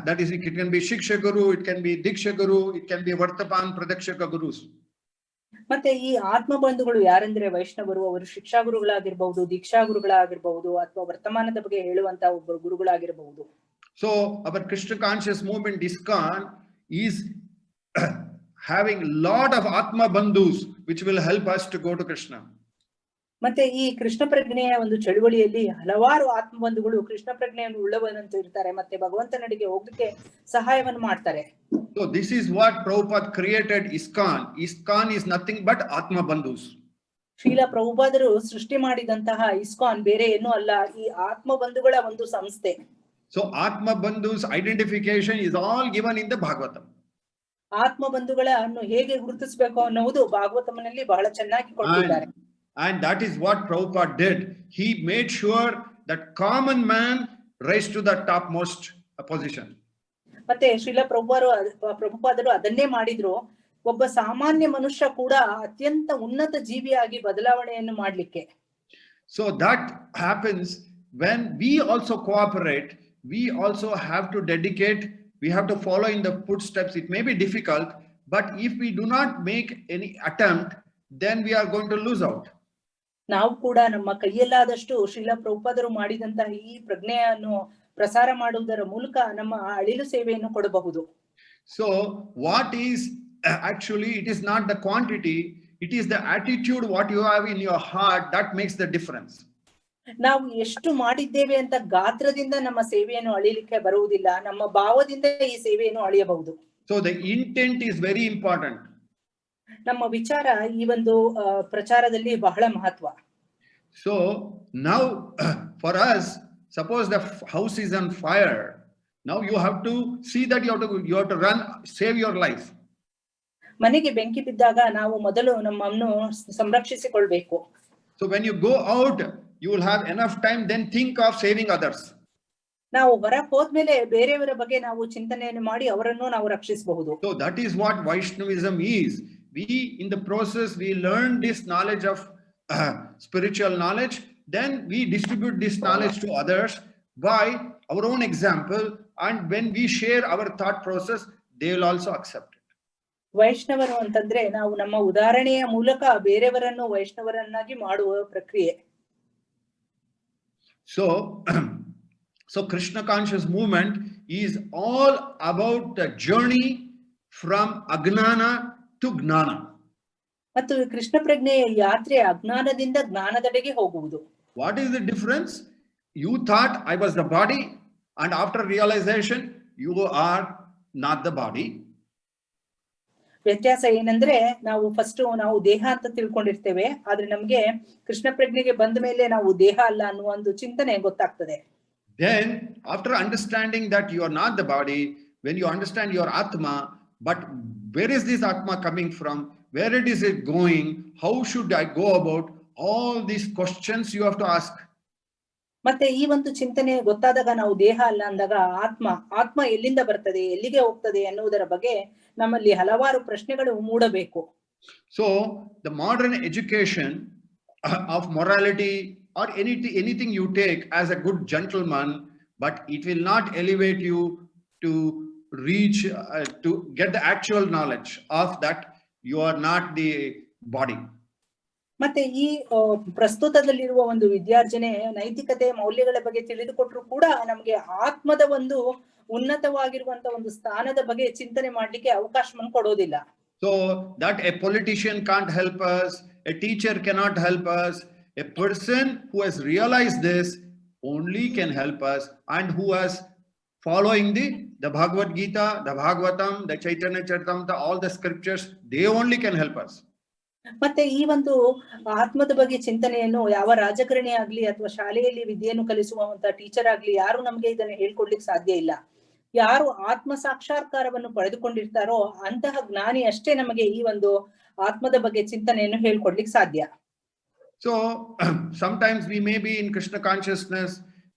that is, it can be Shiksha Guru, it can be Diksha Guru, it can be Vartapan Pradakshaka Gurus. ಮತ್ತೆ ಈ ಆತ್ಮ ಬಂಧುಗಳು ಯಾರಂದ್ರೆ ವೈಷ್ಣವರು, ಅವರು ಶಿಕ್ಷಾ ಗುರುಗಳಾಗಿರ್ಬಹುದು, ದೀಕ್ಷಾ ಗುರುಗಳಾಗಿರ್ಬಹುದು, ಅಥವಾ ವರ್ತಮಾನದ ಬಗ್ಗೆ ಹೇಳುವಂತ ಒಬ್ಬರು ಗುರುಗಳಾಗಿರಬಹುದು. So our Krishna conscious movement ISKCON is having lot of Atma Bandhus which will help us to go to Krishna. ಮತ್ತೆ ಈ ಕೃಷ್ಣ ಪ್ರಜ್ಞೆಯ ಒಂದು ಚಳುವಳಿಯಲ್ಲಿ ಹಲವಾರು ಆತ್ಮ ಬಂಧುಗಳು ಕೃಷ್ಣ ಪ್ರಜ್ಞೆಯನ್ನು ಉಳ್ಳವನಂತ ಇರ್ತಾರೆ, ಮತ್ತೆ ಭಗವಂತನಡಿಗೆ ಹೋಗ್ಲಿಕ್ಕೆ ಸಹಾಯವನ್ನು ಮಾಡ್ತಾರೆ. So this is what Prabhupada created ISKCON. ISKCON is nothing but Atma Bandhus. Srila ಪ್ರಭುಪಾದರು ಸೃಷ್ಟಿ ಮಾಡಿದಂತಹ ಇಸ್ಕಾನ್ ಬೇರೆ ಏನೂ ಅಲ್ಲ, ಈ ಆತ್ಮ ಬಂಧುಗಳ ಒಂದು ಸಂಸ್ಥೆ. So Atma Bandhus identification is all given in the Bhagavatam. ಆತ್ಮ ಬಂಧುಗಳನ್ನು ಹೇಗೆ ಗುರುತಿಸಬೇಕು ಅನ್ನುವುದು ಭಾಗವತಮನಲ್ಲಿ ಬಹಳ ಚೆನ್ನಾಗಿ ಕೊಟ್ಟಿದ್ದಾರೆ. And that is what Prabhupada did. He made sure that common man raised to the topmost position. ಮತ್ತೆ ಶ್ರೀಲ ಪ್ರಭುಪಾದರು ಅದನ್ನೇ ಮಾಡಿದ್ರು, ಒಬ್ಬ ಸಾಮಾನ್ಯ ಮನುಷ್ಯ ಕೂಡ ಅತ್ಯಂತ ಉನ್ನತ ಜೀವಿಯಾಗಿ ಬದಲಾವಣೆಯನ್ನು ಮಾಡ್ಲಿಕ್ಕೆ. So that happens when we also cooperate. We also have to dedicate, we have to follow in the footsteps. It may be difficult, but if we do not make any attempt, then we are going to lose out. ನಾವು ಕೂಡ ನಮ್ಮ ಕೈಯಲ್ಲಾದಷ್ಟು ಶ್ರೀಲ ಪ್ರಭುಪಾದರು ಮಾಡಿದಂತಹ ಈ ಪ್ರಜ್ಞೆಯನ್ನು ಪ್ರಸಾರ ಮಾಡುವುದರ ಮೂಲಕ ನಮ್ಮ ಅಳಿಲು ಸೇವೆಯನ್ನು ಕೊಡಬಹುದು. So what is actually, it is not the quantity, it is the attitude what you have in your heart that makes the difference. ನಾವು ಎಷ್ಟು ಮಾಡಿದ್ದೇವೆ ಅಂತ ಗಾತ್ರದಿಂದ ನಮ್ಮ ಸೇವೆಯನ್ನು ಅಳಿಲಿಕ್ಕೆ ಬರುವುದಿಲ್ಲ, ನಮ್ಮ ಭಾವದಿಂದ ಈ ಸೇವೆಯನ್ನು ಅಳಿಯಬಹುದು. So the intent is very important. ನಮ್ಮ ವಿಚಾರ ಈ ಒಂದು ಪ್ರಚಾರದಲ್ಲಿ ಬಹಳ ಮಹತ್ವ. So now for us, suppose the house is on fire, now you have to see that you have to run, save your life. ಮನೆಗೆ ಬೆಂಕಿ ಬಿದ್ದಾಗ ನಾವು ಮೊದಲು ನಮ್ಮನ್ನು ಸಂರಕ್ಷಿಸಿಕೊಳ್ಬೇಕು. So when you go out, you will have enough time, then think of saving others. ನಾವು ಹೊರಗೆ ಹೋದ್ಮೇಲೆ ಬೇರೆಯವರ ಬಗ್ಗೆ ನಾವು ಚಿಂತನೆಯನ್ನು ಮಾಡಿ ಅವರನ್ನು ನಾವು ರಕ್ಷಿಸಬಹುದು. So that is what Vaishnavism is. We in the process we learn this knowledge of spiritual knowledge, then we distribute this knowledge to others by our own example, and when we share our thought process, they will also accept it. ವೈಷ್ಣವರು ಅಂತಂದ್ರೆ ನಾವು ನಮ್ಮ ಉದಾಹರಣೆಯ ಮೂಲಕ ಬೇರೆಯವರನ್ನು ವೈಷ್ಣವರನ್ನಾಗಿ ಮಾಡುವ ಪ್ರಕ್ರಿಯೆ. So Krishna conscious movement is all about the journey from Agnana to Gnana. ಮತ್ತು ಕೃಷ್ಣ ಪ್ರಜ್ಞೆಯ ಯಾತ್ರೆ ಅಜ್ಞಾನದಿಂದ ಜ್ಞಾನದೆಡೆಗೆ ಹೋಗುವುದು. What is the difference? You thought I was the body, and after realization you are not the body. ವ್ಯತ್ಯಾಸ ಏನಂದ್ರೆ, ನಾವು first ನಾವು ದೇಹ ಅಂತ ತಿಳ್ಕೊಂಡಿರ್ತೇವೆ, ಆದ್ರೆ ನಮ್ಗೆ ಕೃಷ್ಣ ಪ್ರಜ್ಞೆಗೆ ಬಂದ ಮೇಲೆ ನಾವು ದೇಹ ಅಲ್ಲ ಅನ್ನುವ ಒಂದು ಚಿಂತನೆ ಗೊತ್ತಾಗ್ತದೆ. Then after understanding that you are not the body, when you understand your Atma, but where is this Atma coming from? Where it is it going? How should I go about? All these questions you have to ask. ಮತ್ತೆ ಈ ಒಂದು ಚಿಂತನೆ ಗೊತ್ತಾದಾಗ ನಾವು ದೇಹ ಅಲ್ಲ ಅಂದಾಗ ಆತ್ಮ ಎಲ್ಲಿಂದ ಬರ್ತದೆ, ಎಲ್ಲಿಗೆ ಹೋಗ್ತದೆ ಅನ್ನುವುದರ ಬಗ್ಗೆ ನಮ್ಮಲ್ಲಿ ಹಲವಾರು ಪ್ರಶ್ನೆಗಳು ಮೂಡಬೇಕು. So the modern education of morality or anything you take as a good gentleman, but it will not elevate you to reach to get the actual knowledge of that you are not the body. ಮತ್ತೆ ಈ ಪ್ರಸ್ತುತದಲ್ಲಿರುವ ಒಂದು ವಿದ್ಯಾರ್ಜನೆ ನೈತಿಕತೆ ಮೌಲ್ಯಗಳ ಬಗ್ಗೆ ತಿಳಿದುಕೊಟ್ರು ಕೂಡ ನಮಗೆ ಆತ್ಮದ ಒಂದು ಉನ್ನತವಾಗಿರುವಂತ ಒಂದು ಸ್ಥಾನದ ಬಗ್ಗೆ ಚಿಂತನೆ ಮಾಡ್ಲಿಕ್ಕೆ ಅವಕಾಶವನ್ನು ಕೊಡೋದಿಲ್ಲ. So that a politician can't help us, a teacher cannot help us, a person who has realized this only can help us, and who has following the Bhagavad Gita, the Bhagavatam, the Chaitanya Charitamrita, all the scriptures, they only can help us. ಮತ್ತೆ ಈ ಒಂದು ಆತ್ಮದ ಬಗ್ಗೆ ಚಿಂತನೆಯನ್ನು ಯಾವ ರಾಜಕಾರಣಿ ಆಗ್ಲಿ ಅಥವಾ ಶಾಲೆಯಲ್ಲಿ ವಿದ್ಯೆಯನ್ನು ಕಲಿಸುವಂತ ಟೀಚರ್ ಆಗ್ಲಿ ಯಾರು ನಮ್ಗೆ ಇದನ್ನ ಹೇಳ್ಕೊಡ್ಲಿಕ್ಕೆ ಸಾಧ್ಯ ಇಲ್ಲ. ಯಾರು ಆತ್ಮ ಸಾಕ್ಷಾತ್ಕಾರವನ್ನು ಪಡೆದುಕೊಂಡಿರ್ತಾರೋ ಅಂತಹ ಜ್ಞಾನಿ ಅಷ್ಟೇ ನಮಗೆ ಈ ಒಂದು ಆತ್ಮದ ಬಗ್ಗೆ ಚಿಂತನೆಯನ್ನು ಹೇಳ್ಕೊಡ್ಲಿಕ್ಕೆ ಸಾಧ್ಯ. So sometimes we may be in Krishna consciousness,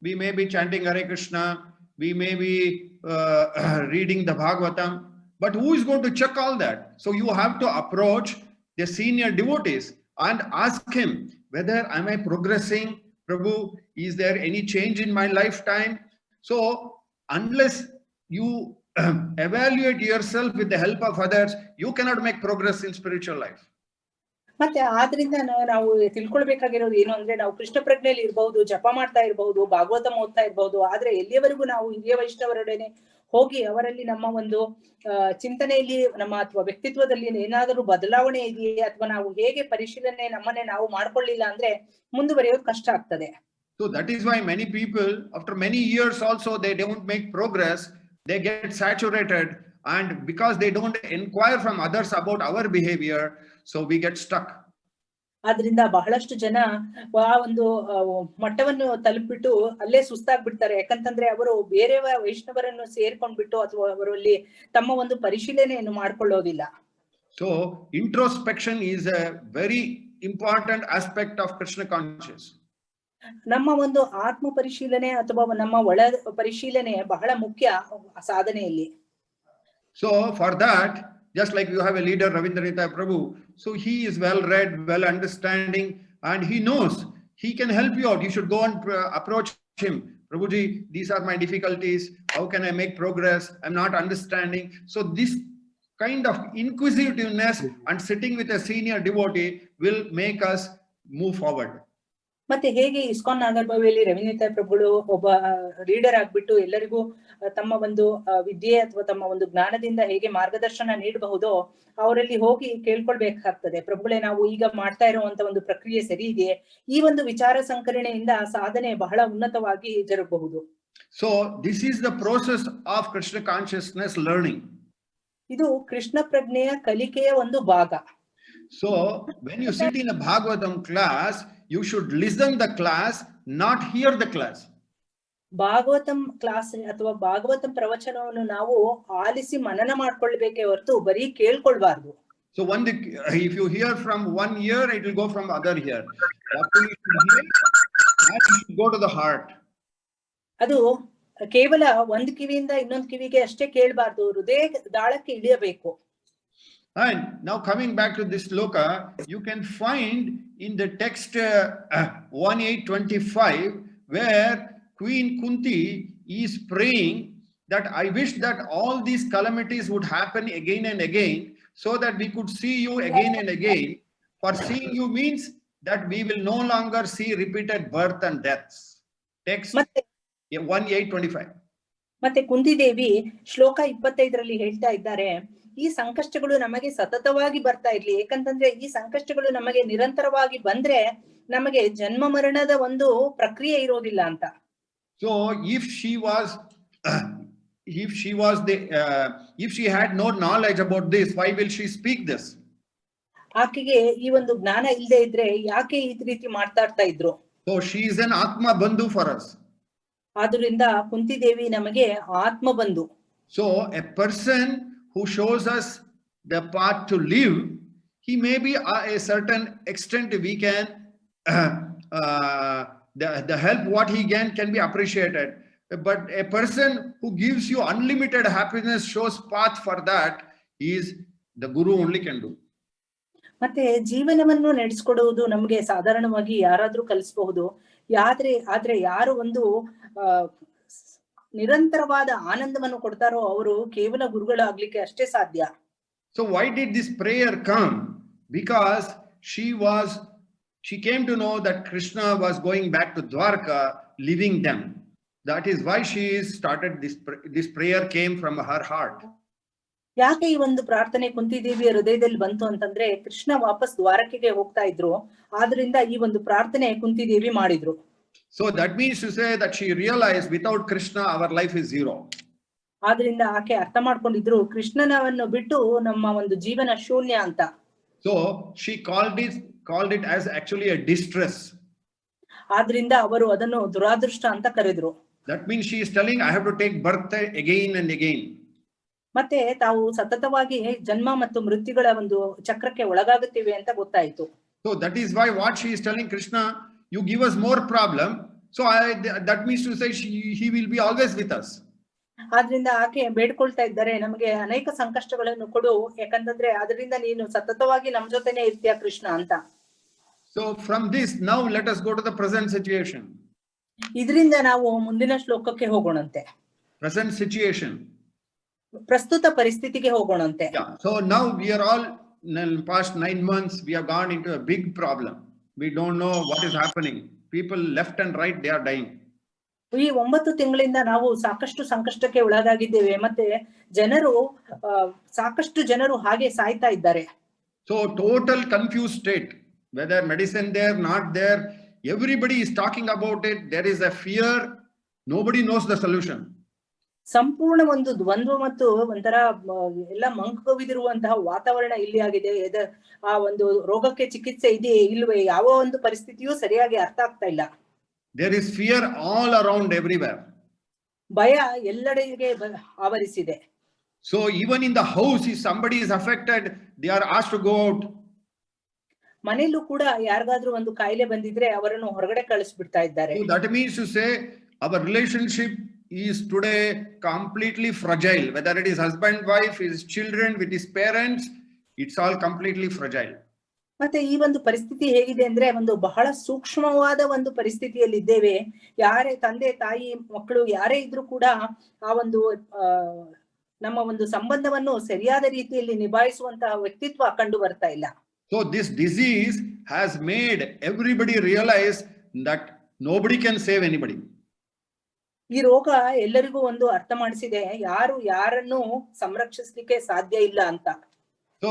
we may be chanting Hare Krishna, we may be reading the Bhagavatam, but who is going to check all that? So you have to approach the senior devotees and ask him whether am I progressing, Prabhu, is there any change in my lifetime? So unless you evaluate yourself with the help of others, you cannot make progress in spiritual life. ಮತ್ತೆ ಆದ್ರಿಂದ ನಾವು ತಿಳ್ಕೊಳ್ಬೇಕಾಗಿರೋದು ಏನು ಅಂದ್ರೆ ನಾವು ಕೃಷ್ಣ ಪ್ರಜ್ಞೆಯಲ್ಲಿ ಇರಬಹುದು, ಜಪ ಮಾಡ್ತಾ ಇರಬಹುದು, ಭಾಗವತ ಓದ್ತಾ ಇರಬಹುದು, ಆದ್ರೆ ಎಲ್ಲಿಯವರೆಗೂ ನಾವು ಹಿರಿಯ ವೈಷ್ಣವರೊಡನೆ ಹೋಗಿ ಅವರಲ್ಲಿ ನಮ್ಮ ಒಂದು ಚಿಂತನೆಯಲ್ಲಿ ನಮ್ಮ ಅಥವಾ ವ್ಯಕ್ತಿತ್ವದಲ್ಲಿ ಏನಾದರೂ ಬದಲಾವಣೆ ಇದೆಯೇ ಅಥವಾ ನಾವು ಹೇಗೆ ಪರಿಶೀಲನೆ ನಮ್ಮನ್ನೇ ನಾವು ಮಾಡ್ಕೊಳ್ಳಿಲ್ಲ ಅಂದ್ರೆ ಮುಂದುವರಿಯೋದು ಕಷ್ಟ ಆಗ್ತದೆ. So that is why many people after many years also they don't make progress, they get saturated, and because they don't inquire from others about our behavior, so we get stuck. ಆದ್ರಿಂದ ಬಹಳಷ್ಟು ಜನ ಆ ಒಂದು ಮಟ್ಟವನ್ನು ತಲುಪಿಬಿಟ್ಟು ಅಲ್ಲೇ ಸುಸ್ತಾಗ್ಬಿಡ್ತಾರೆ. ಯಾಕಂತಂದ್ರೆ ಅವರು ಬೇರೆ ವೈಷ್ಣವರನ್ನು ಸೇರ್ಕೊಂಡ್ಬಿಟ್ಟು ಅಥವಾ ಅವರಲ್ಲಿ ತಮ್ಮ ಒಂದು ಪರಿಶೀಲನೆಯನ್ನು ಮಾಡ್ಕೊಳ್ಳೋದಿಲ್ಲ. So introspection is a very important aspect of Krishna consciousness. ನಮ್ಮ ಒಂದು ಆತ್ಮ ಪರಿಶೀಲನೆ ಅಥವಾ ನಮ್ಮ ಒಳ ಪರಿಶೀಲನೆ ಬಹಳ ಮುಖ್ಯ ಸಾಧನೆಯಲ್ಲಿ. So for that, just like you have a leader, Ravindranatha Prabhu, so he is well read, well understanding, and he knows he can help you out. You should go and approach him. Prabhuji, these are my difficulties. How can I make progress? I'm not understanding. So this kind of inquisitiveness and sitting with a senior devotee will make us move forward. ಮತ್ತೆ ಹೇಗೆ ISKCON ನಾಗರಭಾವಿಯಲ್ಲಿ Rabindranath ಪ್ರಭುಗಳು ಒಬ್ಬ leader ಆಗ್ಬಿಟ್ಟು ಎಲ್ಲರಿಗೂ ತಮ್ಮ ಒಂದು ವಿದ್ಯೆ ಅಥವಾ ತಮ್ಮ ಒಂದು ಜ್ಞಾನದಿಂದ ಹೇಗೆ ಮಾರ್ಗದರ್ಶನ ನೀಡಬಹುದೋ ಅವರಲ್ಲಿ ಹೋಗಿ ಕೇಳ್ಕೊಳ್ಬೇಕಾಗ್ತದೆ. ಪ್ರಭುಗಳೇ, ನಾವು ಈಗ ಮಾಡ್ತಾ ಇರುವಂತ ಒಂದು ಪ್ರಕ್ರಿಯೆ ಸರಿ ಇದೆಯೇ? ಈ ಒಂದು ವಿಚಾರ ಸಂಕರಣೆಯಿಂದ ಸಾಧನೆ ಬಹಳ ಉನ್ನತವಾಗಿ ಜರುಗಬಹುದು. So this is the process of Krishna consciousness learning. ಇದು ಕೃಷ್ಣ ಪ್ರಜ್ಞೆಯ ಕಲಿಕೆಯ ಒಂದು ಭಾಗ. So when you sit in a Bhagavatam class, you should listen the class, not hear the class. Bhagavatam class ಅಥವಾ ಭಾಗವತಂ ಪ್ರವಚನವನ್ನು ನಾವು ಆಲಿಸಿ ಮನನ ಮಾಡ್ಕೊಳ್ಬೇಕೇ ಹೊರತು ಬರೀ ಕೇಳ್ಕೊಳ್ಬಾರ್ದು. So if you hear from one ear, it will go from other ear. What you should hear, that you should go to the heart. ಅದು ಕೇವಲ ಒಂದು ಕಿವಿಯಿಂದ ಇನ್ನೊಂದು ಕಿವಿಗೆ ಅಷ್ಟೇ ಕೇಳಬಾರ್ದು, ಹೃದಯ ದಾಳಕ್ಕೆ ಇಳಿಯಬೇಕು. And now coming back to this sloka, you can find in the text 1825 where Queen Kunti is praying that I wish that all these calamities would happen again and again so that we could see you again and again. For seeing you means that we will no longer see repeated birth and deaths. Text 1825. ಮತ್ತೆ ಕುಂತಿದೇವಿ ಶ್ಲೋಕ 25ರಲ್ಲಿ ಹೇಳ್ತಾ ಇದ್ದಾರೆ, ಈ ಸಂಕಷ್ಟಗಳು ನಮಗೆ ಸತತವಾಗಿ ಬರ್ತಾ ಇರ್ಲಿ, ಏಕಂತಂದ್ರೆ ಈ ಸಂಕಷ್ಟಗಳು ನಮಗೆ ನಿರಂತರವಾಗಿ ಬಂದ್ರೆ ನಮಗೆ ಜನ್ಮ ಮರಣದ ಒಂದು ಪ್ರಕ್ರಿಯೆ ಇರೋದಿಲ್ಲ ಅಂತ. So if she had no knowledge about this, why will she speak this? ಆಕೆಗೆ ಈ ಒಂದು ಜ್ಞಾನ ಇಲ್ಲದೆ ಇದ್ರೆ ಯಾಕೆ ಈ ರೀತಿ ಮಾತಾಡ್ತಾ ಇದ್ರು? So she is an Atma Bandhu for us. ಆದ್ರಿಂದ ಕುಂತಿದೇವಿ ನಮಗೆ ಆತ್ಮ ಬಂಧು. So a person who shows us the path to live, he may be a certain extent we can the help what he can be appreciated, but a person who gives you unlimited happiness, shows path for that, is the Guru only can do. ಮತ್ತೆ ಜೀವನವನ್ನು ನಡೆಸಿಕೊಡುವುದು ನಮಗೆ ಸಾಧಾರಣವಾಗಿ ಯಾರಾದ್ರೂ ಕಲಿಸಬಹುದು, ಆದ್ರೆ ಯಾರು ಒಂದು ನಿರಂತರವಾದ ಆನಂದವನ್ನು ಕೊಡ್ತಾರೋ ಅವರು ಕೇವಲ ಗುರುಗಳಾಗ್ಲಿಕ್ಕೆ ಅಷ್ಟೇ ಸಾಧ್ಯ. So why did this prayer come? Because she was she came to know that Krishna was going back to Dwarka, leaving them. That is why she started this prayer came from her heart. ಯಾಕೆ ಈ ಒಂದು ಪ್ರಾರ್ಥನೆ ಕುಂತಿದೇವಿಯ ಹೃದಯದಲ್ಲಿ ಬಂತು ಅಂತಂದ್ರೆ ಕೃಷ್ಣ ವಾಪಸ್ ದ್ವಾರಕೆಗೆ ಹೋಗ್ತಾ ಇದ್ರು, ಆದ್ರಿಂದ ಈ ಒಂದು ಪ್ರಾರ್ಥನೆ ಕುಂತಿದೇವಿ ಮಾಡಿದ್ರು. So that means to say that she realized without Krishna our life is zero. ಆದ್ರಿಂದ ಆಕೆ ಅರ್ಥ ಮಾಡ್ಕೊಂಡಿದ್ರು ಕೃಷ್ಣನವನ್ನು ಬಿಟ್ಟು ನಮ್ಮ ಒಂದು ಜೀವನ ಶೂನ್ಯ ಅಂತ. So she called it as actually a distress. ಆದ್ರಿಂದ ಅವರು ಅದನ್ನು ದುರಾದೃಷ್ಟ ಅಂತ ಕರೆದ್ರು. That means she is telling, I have to take birth again and again. ಮತ್ತೆ ತಾವು ಸತತವಾಗಿ ಜನ್ಮ ಮತ್ತು ಮೃತ್ಯುಗಳ ಒಂದು ಚಕ್ರಕ್ಕೆ ಒಳಗಾಗುತ್ತೇವೆ ಅಂತ ಗೊತ್ತಾಯಿತು. So that is why what she is telling Krishna, you give us more problem, so that means to say he will be always with us. ಆದ್ರಿಂದ ಆಕೆ ಬೇಡ್ಕೊಳ್ತಾ ಇದ್ದಾರೆ, ನಮಗೆ ಅನೇಕ ಸಂಕಷ್ಟಗಳನ್ನು ಕೊಡು, ಯಾಕಂತಂದ್ರೆ ಅದರಿಂದ ನೀನು ಸತತವಾಗಿ ನಮ್ ಜೊತೆನೆ ಇರ್ತೀಯ ಕೃಷ್ಣ ಅಂತ. So from this now let us go to the present situation. ಇದರಿಂದ ನಾವು ಮುಂದಿನ ಶ್ಲೋಕಕ್ಕೆ ಹೋಗೋಣಂತೆ. Present situation. ಪ್ರಸ್ತುತ ಪರಿಸ್ಥಿತಿಗೆ ಹೋಗೋಣಂತೆ. Yeah. So now we are all in the past 9 months we have gone into a big problem. We don't know what is happening. People left and right they are dying. ಈ 9 ತಿಂಗಳಿಂದ ನಾವು ಸಾಕಷ್ಟು ಸಂಕಷ್ಟಕ್ಕೆ ಒಳಗಾಗಿದ್ದೇವೆ, ಮತ್ತೆ ಸಾಕಷ್ಟು ಜನರು ಹಾಗೆ ಸಾಯ್ತಾ ಇದ್ದಾರೆ. So total confused state, whether medicine there, not there, everybody is talking about it. There is a fear. Nobody knows the solution. ಸಂಪೂರ್ಣ ಒಂದು ದ್ವಂದ್ವ ಮತ್ತು ಒಂಥರ ಎಲ್ಲ ಮಂಕವಿದಿರುವಂತಹ ವಾತಾವರಣ ಇಲ್ಲಿ ಆಗಿದೆ. ಆ ಒಂದು ರೋಗಕ್ಕೆ ಚಿಕಿತ್ಸೆ ಇದೆಯೇ ಇಲ್ವೇ, ಯಾವ ಒಂದು ಪರಿಸ್ಥಿತಿಯೂ ಸರಿಯಾಗಿ ಅರ್ಥ ಆಗ್ತಾ ಇಲ್ಲ. There is fear all around everywhere. ಭಯ ಎಲ್ಲೆಡೆಗೆ ಆವರಿಸಿದೆ. So even in the house, if somebody is affected, they are asked to go out. ಮನೆಯಲ್ಲೂ ಕೂಡ ಯಾರಿಗಾದ್ರೂ ಒಂದು ಕಾಯಿಲೆ ಬಂದಿದ್ರೆ ಅವರನ್ನು ಹೊರಗಡೆ ಕಳಿಸ್ಬಿಡ್ತಾ ಇದ್ದಾರೆ. So that means to say our relationship is today completely fragile. Whether it is husband, wife, his children, with his parents, it's all completely fragile. ಮತ್ತೆ ಈ ಒಂದು ಪರಿಸ್ಥಿತಿ ಹೇಗಿದೆ ಅಂದ್ರೆ ಒಂದು ಬಹಳ ಸೂಕ್ಷ್ಮವಾದ ಒಂದು ಪರಿಸ್ಥಿತಿಯಲ್ಲಿ ಇದ್ದೇವೆ. ಯಾರೇ ತಂದೆ ತಾಯಿ ಮಕ್ಕಳು ಯಾರೇ ಇದ್ರೂ ಕೂಡ ಆ ಒಂದು ನಮ್ಮ ಒಂದು ಸಂಬಂಧವನ್ನು ಸರಿಯಾದ ರೀತಿಯಲ್ಲಿ ನಿಭಾಯಿಸುವಂತಹ ವ್ಯಕ್ತಿತ್ವ ಕಂಡು ಬರ್ತಾ ಇಲ್ಲ. So this disease has made everybody realize that nobody can save anybody. ಈ ರೋಗ ಎಲ್ಲರಿಗೂ ಒಂದು ಅರ್ಥ ಮಾಡಿಸಿದೆ, ಯಾರು ಯಾರನ್ನು ಸಂರಕ್ಷಿಸಲಿಕ್ಕೆ ಸಾಧ್ಯ ಇಲ್ಲ ಅಂತ. So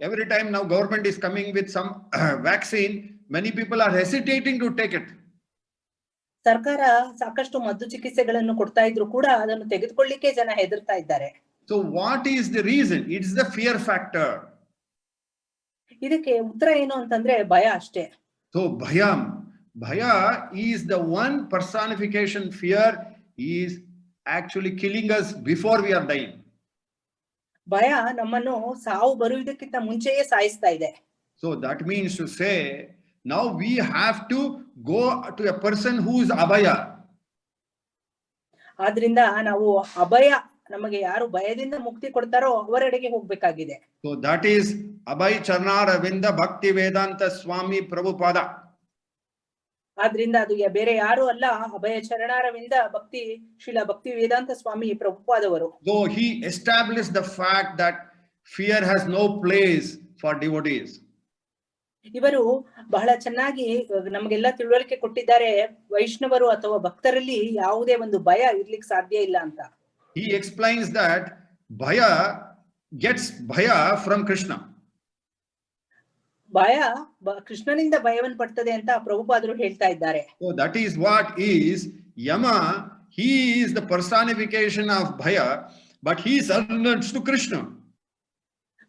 every time now government is coming with some vaccine, many people are hesitating to take it. ಸರ್ಕಾರ ಸಾಕಷ್ಟು ಮದ್ದು ಚಿಕಿತ್ಸೆಗಳನ್ನು ಕೊಡ್ತಾ ಇದ್ರು ಕೂಡ ಅದನ್ನು ತೆಗೆದುಕೊಳ್ಳಿಕ್ಕೆ ಜನ ಹೆದರ್ತಾ ಇದ್ದಾರೆ. So what is the reason? It's the fear factor. ಇದಕ್ಕೆ ಉತ್ತರ ಏನು ಅಂತಂದ್ರೆ ಭಯ ಅಷ್ಟೇ. So Bhaya is the one personification. Fear is actually killing us before we are dying. ಭಯ ನಮ್ಮನ್ನು ಸಾವು ಬರುವುದಕ್ಕಿಂತ ಮುಂಚೆಯೇ ಸಾಯಿಸ್ತಾ ಇದೆ. So that means to say now we have to go to a person who is Abhaya. ಆದ್ರಿಂದ ನಾವು ಅಭಯ, ನಮಗೆ ಯಾರು ಭಯದಿಂದ ಮುಕ್ತಿ ಕೊಡ್ತಾರೋ ಅವರೆಡೆಗೆ ಹೋಗ್ಬೇಕಾಗಿದೆ. So that is Abhay Charnaravinda Bhakti Vedanta Swami Prabhupada. ಆದ್ರಿಂದ ಅದು ಬೇರೆ ಯಾರು ಅಲ್ಲ, ಅಭಯ ಚರಣಾರವಿಂದ ಶ್ರೀಲ ಭಕ್ತಿ ವೇದಾಂತ ಸ್ವಾಮಿ ಪ್ರಭುಪಾದವರು. So he established the fact that fear has no place for devotees. ಇವರು ಬಹಳ ಚೆನ್ನಾಗಿ ನಮಗೆಲ್ಲ ತಿಳುವಳಿಕೆ ಕೊಟ್ಟಿದ್ದಾರೆ, ವೈಷ್ಣವರು ಅಥವಾ ಭಕ್ತರಲ್ಲಿ ಯಾವುದೇ ಒಂದು ಭಯ ಇರ್ಲಿಕ್ಕೆ ಸಾಧ್ಯ ಇಲ್ಲ ಅಂತ. He explains that Bhaya gets Bhaya from Krishna. ಭಯ ಕೃಷ್ಣನಿಂದ ಭಯವನ್ನು ಪಡ್ತದೆ ಅಂತ ಪ್ರಭುಪಾದರು ಹೇಳ್ತಾ ಇದ್ದಾರೆ. So that is what is Yama. He is the personification of Bhaya, but he surrenders to Krishna.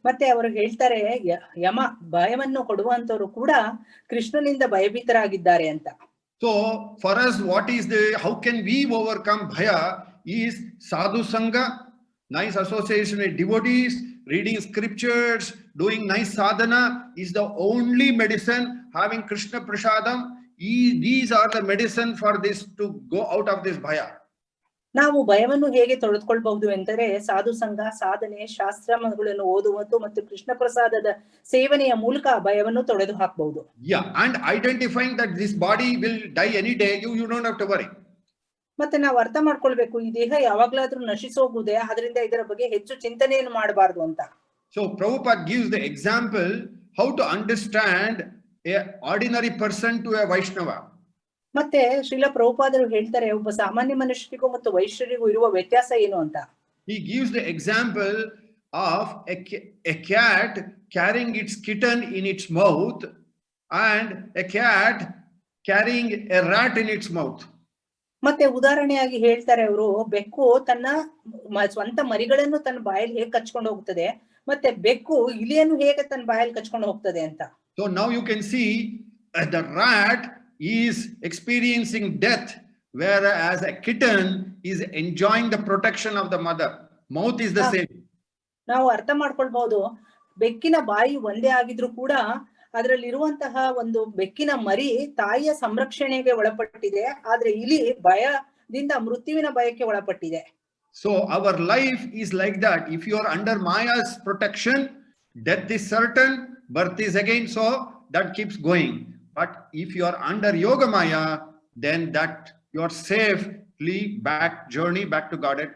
ಮತ್ತೆ ಅವರು ಹೇಳ್ತಾರೆ ಯಮ ಭಯವನ್ನು ಕೊಡುವಂತವರು ಕೂಡ ಕೃಷ್ಣನಿಂದ ಭಯಭೀತರಾಗಿದ್ದಾರೆ ಅಂತ. So for us, how can we overcome Bhaya is sadhu sangha, nice association with devotees, reading scriptures, doing nice sadhana is the only medicine. Having Krishna prasadam, these are the medicine for this to go out of this Bhaya. ನಾವು ಭಯವನ್ನು ಹೇಗೆ ತೊಡೆದುಕೊಳ್ಳಬಹುದು ಎಂದರೆ ಸಾಧು ಸಂಘ, ಸಾಧನೆ, ಶಾಸ್ತ್ರಗಳನ್ನು ಓದುವುದು ಮತ್ತು ಕೃಷ್ಣ ಪ್ರಸಾದದ ಸೇವನೆಯ ಮೂಲಕ ಭಯವನ್ನು ತೊಡೆದು ಹಾಕಬಹುದು. Yeah, and identifying that this body will die any day, you don't have to worry. ಮತ್ತೆ ನಾವು ಅರ್ಥ ಮಾಡ್ಕೊಳ್ಬೇಕು, ಈ ದೇಹ ಯಾವಾಗ್ಲಾದ್ರೂ ನಶಿಸೋಗುವುದೇ, ಅದರಿಂದ ಇದರ ಬಗ್ಗೆ ಹೆಚ್ಚು ಚಿಂತನೆಯನ್ನು ಮಾಡಬಾರ್ದು ಅಂತ. So Prabhupada gives the example how to understand an ordinary person to a Vaishnava. ಮತ್ತೆ ಶ್ರೀಲ ಪ್ರಭುಪಾದರು ಹೇಳ್ತಾರೆ ಒಬ್ಬ ಸಾಮಾನ್ಯ ಮನುಷ್ಯರಿಗೂ ಮತ್ತು ವೈಶ್ಯರಿಗೂ ಇರುವ ವ್ಯತ್ಯಾಸ ಏನು ಅಂತ. He gives the example of a cat carrying its kitten in its mouth and a cat carrying a rat in its mouth. ಮತ್ತೆ ಉದಾಹರಣೆಯಾಗಿ ಹೇಳ್ತಾರೆ ಅವರು, ಬೆಕ್ಕು ತನ್ನ ಸ್ವಂತ ಮರಿಗಳನ್ನು ತನ್ನ ಬಾಯಲ್ಲಿ ಹೇಗೆ ಕಚ್ಕೊಂಡು ಹೋಗ್ತದೆ, ಮತ್ತೆ ಬೆಕ್ಕು ಇಲಿಯನ್ನು ಹೇಗೆ ತನ್ನ ಬಾಯಲ್ಲಿ ಕಚ್ಕೊಂಡು ಹೋಗ್ತದೆ ಅಂತ. So now you can see the rat is experiencing death, whereas a kitten is enjoying the protection of the mother. Mouth is the same. ನಾವು ಅರ್ಥ ಮಾಡ್ಕೊಳ್ಬಹುದು, ಬೆಕ್ಕಿನ ಬಾಯಿ ಒಂದೇ ಆಗಿದ್ರು ಕೂಡ ಅದರಲ್ಲಿರುವಂತಹ ಒಂದು ಬೆಕ್ಕಿನ ಮರಿ ತಾಯಿಯ ಸಂರಕ್ಷಣೆಗೆ ಒಳಪಟ್ಟಿದೆ, ಆದ್ರೆ ಇಲಿ ಭಯದಿಂದ ಮೃತ್ಯುವಿನ ಭಯಕ್ಕೆ ಒಳಪಟ್ಟಿದೆ. So our life is like that. If you are under Maya's protection, death is certain, birth is again, so that keeps going. But if you are under Yoga Maya, then that you are safely journey back to Godhead.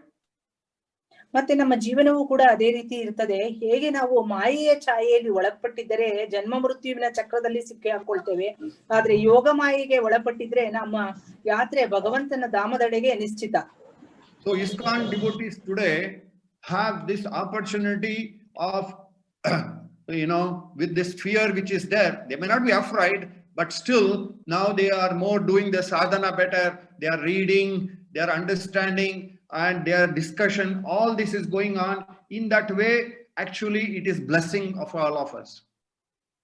ಮತ್ತೆ ನಮ್ಮ ಜೀವನವೂ ಕೂಡ ಅದೇ ರೀತಿ ಇರ್ತದೆ. ಹೇಗೆ ನಾವು ಮಾಯೆಯ ಛಾಯೆಯಲ್ಲಿ ಒಳಪಟ್ಟಿದ್ದರೆ ಜನ್ಮ ಮೃತ್ಯುವಿನ ಚಕ್ರದಲ್ಲಿ ಸಿಕ್ಕಿ ಹಾಕೊಳ್ತೇವೆ, ಆದ್ರೆ ಯೋಗ ಮಾಯೆಗೆ ಒಳಪಟ್ಟಿದ್ರೆ ನಮ್ಮ ಯಾತ್ರೆ ಭಗವಂತನ ಧಾಮದೆಡೆಗೆ ನಿಶ್ಚಿತ. So ISKCON devotees today have this opportunity of with this fear which is there, they may not be afraid, but still now they are more doing the sadhana better. They are reading, they are understanding, and their discussion, all this is going on. In that way, actually it is blessing of all of us.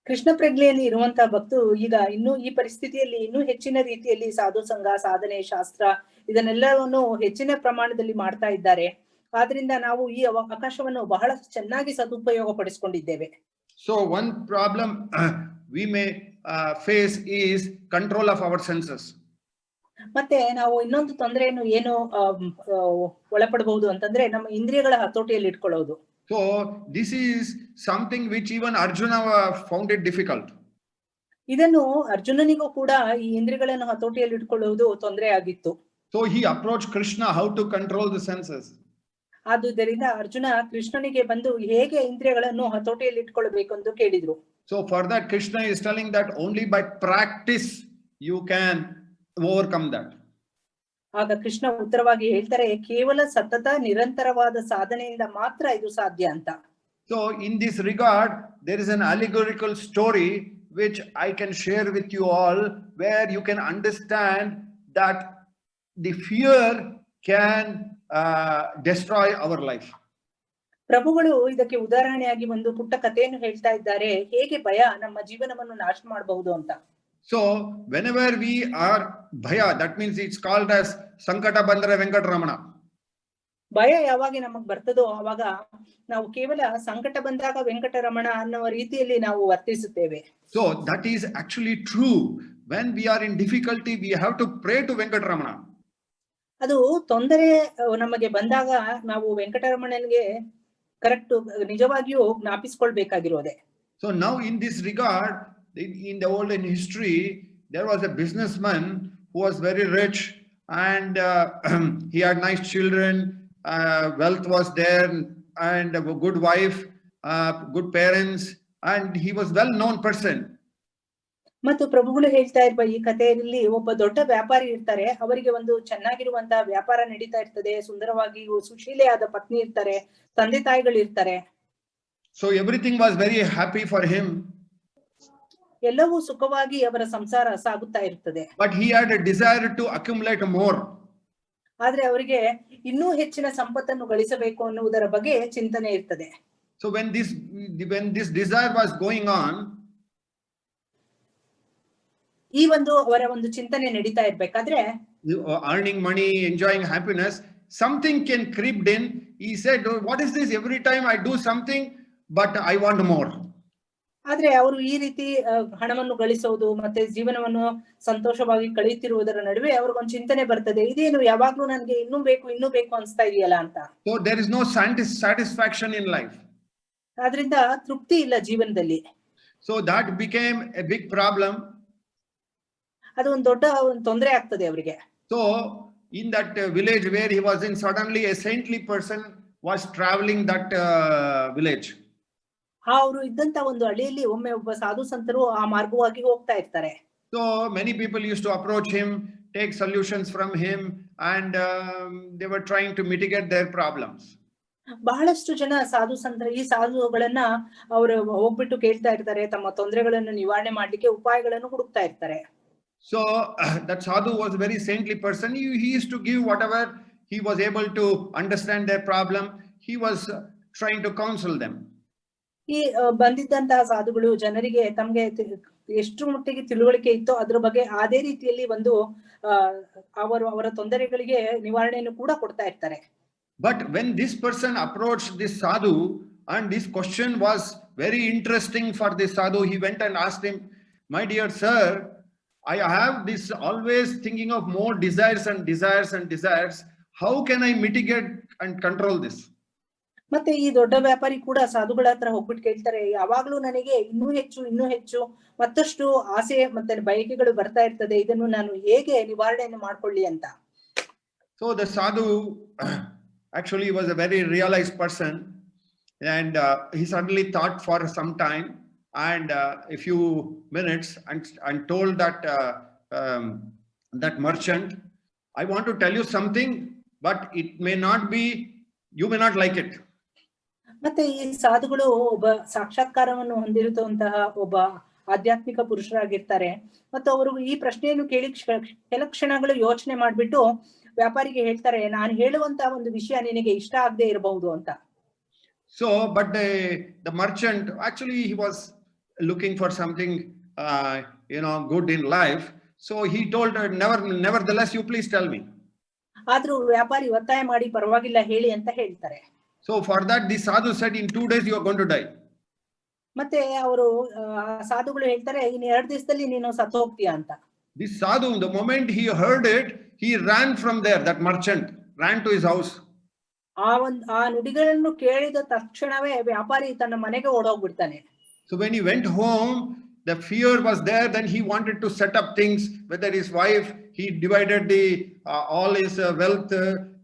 Krishna ಪ್ರಜ್ಞೆಯಲ್ಲಿ ಇರುವಂತಹ ಭಕ್ತರು ಈಗ ಇನ್ನೂ ಈ ಪರಿಸ್ಥಿತಿಯಲ್ಲಿ ಇನ್ನೂ ಹೆಚ್ಚಿನ ರೀತಿಯಲ್ಲಿ ಸಾಧು ಸಂಘ, ಸಾಧನೆ, ಶಾಸ್ತ್ರ ಇದನ್ನೆಲ್ಲವನ್ನು ಹೆಚ್ಚಿನ ಪ್ರಮಾಣದಲ್ಲಿ ಮಾಡ್ತಾ ಇದ್ದಾರೆ. ಆದ್ರಿಂದ ನಾವು ಈ ಅವಕಾಶವನ್ನು ಬಹಳ ಚೆನ್ನಾಗಿ ಸದುಪಯೋಗ ಪಡಿಸಿಕೊಂಡಿದ್ದೇವೆ. So one problem we may face is control of our senses. ಮತ್ತೆ ನಾವು ಇನ್ನೊಂದು ತೊಂದರೆಯನ್ನು ಏನು ಒಳಪಡಬಹುದು ಅಂತಂದ್ರೆ ನಮ್ಮ ಇಂದ್ರಿಯಗಳ ಹತೋಟಿಯಲ್ಲಿ ಇಟ್ಕೊಳ್ಳೋದು. So this is something which even Arjuna found it difficult. ಇದನ್ನು ಅರ್ಜುನನಿಗೂ ಕೂಡ ಈ ಇಂದ್ರಿಯಗಳನ್ನು ಹತೋಟಿಯಲ್ಲಿ ಇಟ್ಕೊಳ್ಳುವುದು ತೊಂದರೆ ಆಗಿತ್ತು. So he approached Krishna how to control the senses. ಆದುದರಿಂದ ಅರ್ಜುನ ಕೃಷ್ಣನಿಗೆ ಬಂದು ಹೇಗೆ ಇಂದ್ರಿಯಗಳನ್ನು ಹತೋಟಿಯಲ್ಲಿ ಇಟ್ಕೊಳ್ಬೇಕು ಎಂದು ಕೇಳಿದ್ರು. So for that Krishna is telling that only by practice you can overcome that. ಆಗ ಕೃಷ್ಣ ಉತ್ತರವಾಗಿ ಹೇಳ್ತಾರೆ, ಕೇವಲ ಸತತ ನಿರಂತರವಾದ ಸಾಧನೆಯಿಂದ ಮಾತ್ರ ಇದು ಸಾಧ್ಯ ಅಂತ. So in this regard there is an allegorical story which I can share with you all, where you can understand that the fear can destroy our life. ಪ್ರಭುಗಳು ಇದಕ್ಕೆ ಉದಾಹರಣೆಯಾಗಿ ಒಂದು ಪುಟ್ಟ ಕಥೆಯನ್ನು ಹೇಳ್ತಾ ಇದ್ದಾರೆ, ಹೇಗೆ ಭಯ ನಮ್ಮ ಜೀವನವನ್ನು ನಾಶ ಮಾಡಬಹುದು ಅಂತ. So whenever we are bhaya, that means it's called as Sankata Bandara Venkataramana. ಭಯ ಯಾವಾಗ ನಮಗ್ ಬರ್ತದೋ ಅವಾಗ ನಾವು ಕೇವಲ ಸಂಕಟ ಬಂದಾಗ ವೆಂಕಟರಮಣ ಅನ್ನುವ ರೀತಿಯಲ್ಲಿ ನಾವು ವರ್ತಿಸುತ್ತೇವೆ. So that is actually true. When we are in difficulty, we have to pray to Venkataramana. ಅದು ತೊಂದರೆ ನಮಗೆ ಬಂದಾಗ ನಾವು ವೆಂಕಟರಮಣನಿಗೆ ಕರೆಕ್ಟ್ ನಿಜವಾಗಿಯೂ ಜ್ಞಾಪಿಸಿಕೊಳ್ಬೇಕಾಗಿರೋದೆ. So now in this regard, in the olden history, there was a businessman who was very rich, and he had nice children, wealth was there, and a good wife, good parents, and he was well-known person. ಮತ್ತು ಪ್ರಭುಗಳು ಹೇಳ್ತಾ ಇರುವ ಈ ಕಥೆಯಲ್ಲಿ ಒಬ್ಬ ದೊಡ್ಡ ವ್ಯಾಪಾರಿ ಇರ್ತಾರೆ, ಅವರಿಗೆ ಒಂದು ಚೆನ್ನಾಗಿರುವಂತಹ ವ್ಯಾಪಾರ ನಡೀತಾ ಇರ್ತದೆ, ಸುಂದರವಾಗಿ ಸುಶೀಲೆಯಾದ ಪತ್ನಿ ಇರ್ತಾರೆ, ತಂದೆ ತಾಯಿಗಳು ಇರ್ತಾರೆ. So everything was very happy for him. ಎಲ್ಲವೂ ಸುಖವಾಗಿ ಅವರ ಸಂಸಾರ ಸಾಗುತ್ತಾ ಇರ್ತದೆ. But he had a desire to accumulate more. ಆದ್ರೆ ಅವರಿಗೆ ಇನ್ನೂ ಹೆಚ್ಚಿನ ಸಂಪತ್ತನ್ನು ಗಳಿಸಬೇಕು ಅನ್ನುವುದರ ಬಗ್ಗೆ ಚಿಂತನೆ ಇರ್ತದೆ. So when this desire was going on, ಈ ಒಂದು ಅವರ ಒಂದು ಚಿಂತನೆ ನಡೀತಾ ಇರ್ಬೇಕಾದ್ರೆ, earning money, enjoying happiness, something can creep in. He said, what is this? Every time I do something, but I want more. ಆದ್ರೆ ಅವರು ಈ ರೀತಿ ಹಣವನ್ನು ಗಳಿಸೋದು ಮತ್ತೆ ಜೀವನವನ್ನು ಸಂತೋಷವಾಗಿ ಕಳೆಯುತ್ತಿರುವುದರ ನಡುವೆ ಅವ್ರಿಗೊಂದು ಚಿಂತನೆ ಬರ್ತದೆ, ಇದೇನು ಯಾವಾಗ್ಲೂ ನನ್ಗೆ ಇನ್ನೂ ಬೇಕು ಅನ್ಸ್ತಾ ಇದೆಯಲ್ಲ ಅಂತ. So there is no satisfaction in life. ಆದ್ರಿಂದ ತೃಪ್ತಿ ಇಲ್ಲ ಜೀವನದಲ್ಲಿ. So that became a big problem. ಅದು ಒಂದು ದೊಡ್ಡ ತೊಂದರೆ ಆಗ್ತದೆ ಅವರಿಗೆ. So in that village where he was in, suddenly a saintly person was traveling that village. ಅವರು ಇದ್ದಂತ ಒಂದು ಹಳ್ಳಿಯಲ್ಲಿ ಒಮ್ಮೆ ಒಬ್ಬ ಸಾಧು ಸಂತರು ಆ ಮಾರ್ಗವಾಗಿ ಹೋಗ್ತಾ ಇರ್ತಾರೆ. So many people used to approach him, take solutions from him, and they were trying to mitigate their problems. ಬಹಳಷ್ಟು ಜನ ಸಾಧು ಸಂತರ ಈ ಸಾಧುಗಳನ್ನ ಅವರು ಹೋಗ್ಬಿಟ್ಟು ಕೇಳ್ತಾ ಇರ್ತಾರೆ, ತಮ್ಮ ತೊಂದರೆಗಳನ್ನು ನಿವಾರಣೆ ಮಾಡ್ಲಿಕ್ಕೆ ಉಪಾಯಗಳನ್ನು ಹುಡುಕ್ತಾ ಇರ್ತಾರೆ. So that sadhu was a very saintly person. He used to give whatever he was able to understand their problem. He was trying to counsel them. ಈ ಬಂದಿದ್ದಂತಹ ಸಾಧುಗಳು ಜನರಿಗೆ ತಮ್ಗೆ ಎಷ್ಟು ಮಟ್ಟಿಗೆ ತಿಳುವಳಿಕೆ ಇತ್ತೋ ಅದ್ರ ಬಗ್ಗೆ ಅದೇ ರೀತಿಯಲ್ಲಿ ಒಂದು ಅವರ ತೊಂದರೆಗಳಿಗೆ ನಿವಾರಣೆಯನ್ನು ಕೂಡ ಕೊಡ್ತಾ ಇರ್ತಾರೆ. But when this person approached this sadhu and this question was very interesting for this sadhu, he went and asked him, "My dear sir, I have this always thinking of more desires and desires and desires. How can I mitigate and control this?" ಮತ್ತೆ ಈ ದೊಡ್ಡ ವ್ಯಾಪಾರಿ ಕೂಡ ಸಾಧುಗಳ ಹತ್ರ ಹೋಗ್ಬಿಟ್ಟು ಕೇಳ್ತಾರೆ, ಯಾವಾಗ್ಲೂ ನನಗೆ ಇನ್ನೂ ಹೆಚ್ಚು ಮತ್ತಷ್ಟು ಆಸೆ ಮತ್ತೆ ಬಯಕೆಗಳು ಬರ್ತಾ ಇರ್ತದೆ, ಇದನ್ನು ನಾನು ಹೇಗೆ ನಿವಾರಣೆಯನ್ನು ಮಾಡ್ಕೊಳ್ಳಿ ಅಂತ. So the sadhu actually was a very realized person, and he suddenly thought for some time and a few minutes and told that that merchant, "I want to tell you something, but it may not be, you may not like it." ಮತ್ತೆ ಈ ಸಾಧುಗಳು ಒಬ್ಬ ಸಾಕ್ಷಾತ್ಕಾರವನ್ನು ಹೊಂದಿರುವಂತಹ ಒಬ್ಬ ಆಧ್ಯಾತ್ಮಿಕ ಪುರುಷರಾಗಿರ್ತಾರೆ. ಮತ್ತು ಅವರು ಈ ಪ್ರಶ್ನೆಯನ್ನು ಕೇಳಿ ಕೆಲ ಕ್ಷಣಗಳು ಯೋಚನೆ ಮಾಡ್ಬಿಟ್ಟು ವ್ಯಾಪಾರಿಗೆ ಹೇಳ್ತಾರೆ, ನಾನು ಹೇಳುವಂತಹ ಒಂದು ವಿಷಯ ನಿನಗೆ ಇಷ್ಟ ಆಗದೆ ಇರಬಹುದು ಅಂತ. So but the merchant actually he was looking for something good in life, so he told her, nevertheless you please tell me. ಆದ್ರೂ ವ್ಯಾಪಾರಿ ಒತ್ತಾಯ ಮಾಡಿ ಪರವಾಗಿಲ್ಲ ಹೇಳಿ ಅಂತ ಹೇಳ್ತಾರೆ. So for that the sadhu said, "In 2 days you are going to die." ಮತ್ತೆ ಅವರು ಸಾಧುಗಳು ಹೇಳ್ತಾರೆ, ಇನ್ನು 2 ದಿವಸದಲ್ಲಿ ನೀನು ಸತ್ತು ಹೋಗ್ತೀಯಾ ಅಂತ. This sadhu, the moment he heard it, he ran from there. That merchant ran to his house. ಆ ನುಡಿಗಳನ್ನು ಕೇಳಿದ ತಕ್ಷಣವೇ ವ್ಯಾಪಾರಿ ತನ್ನ ಮನೆಗೆ ಓಡೋಗ್ಬಿಡ್ತಾನೆ. So when he went home, the fear was there. Then he wanted to set up things, whether his wife, he divided all his wealth,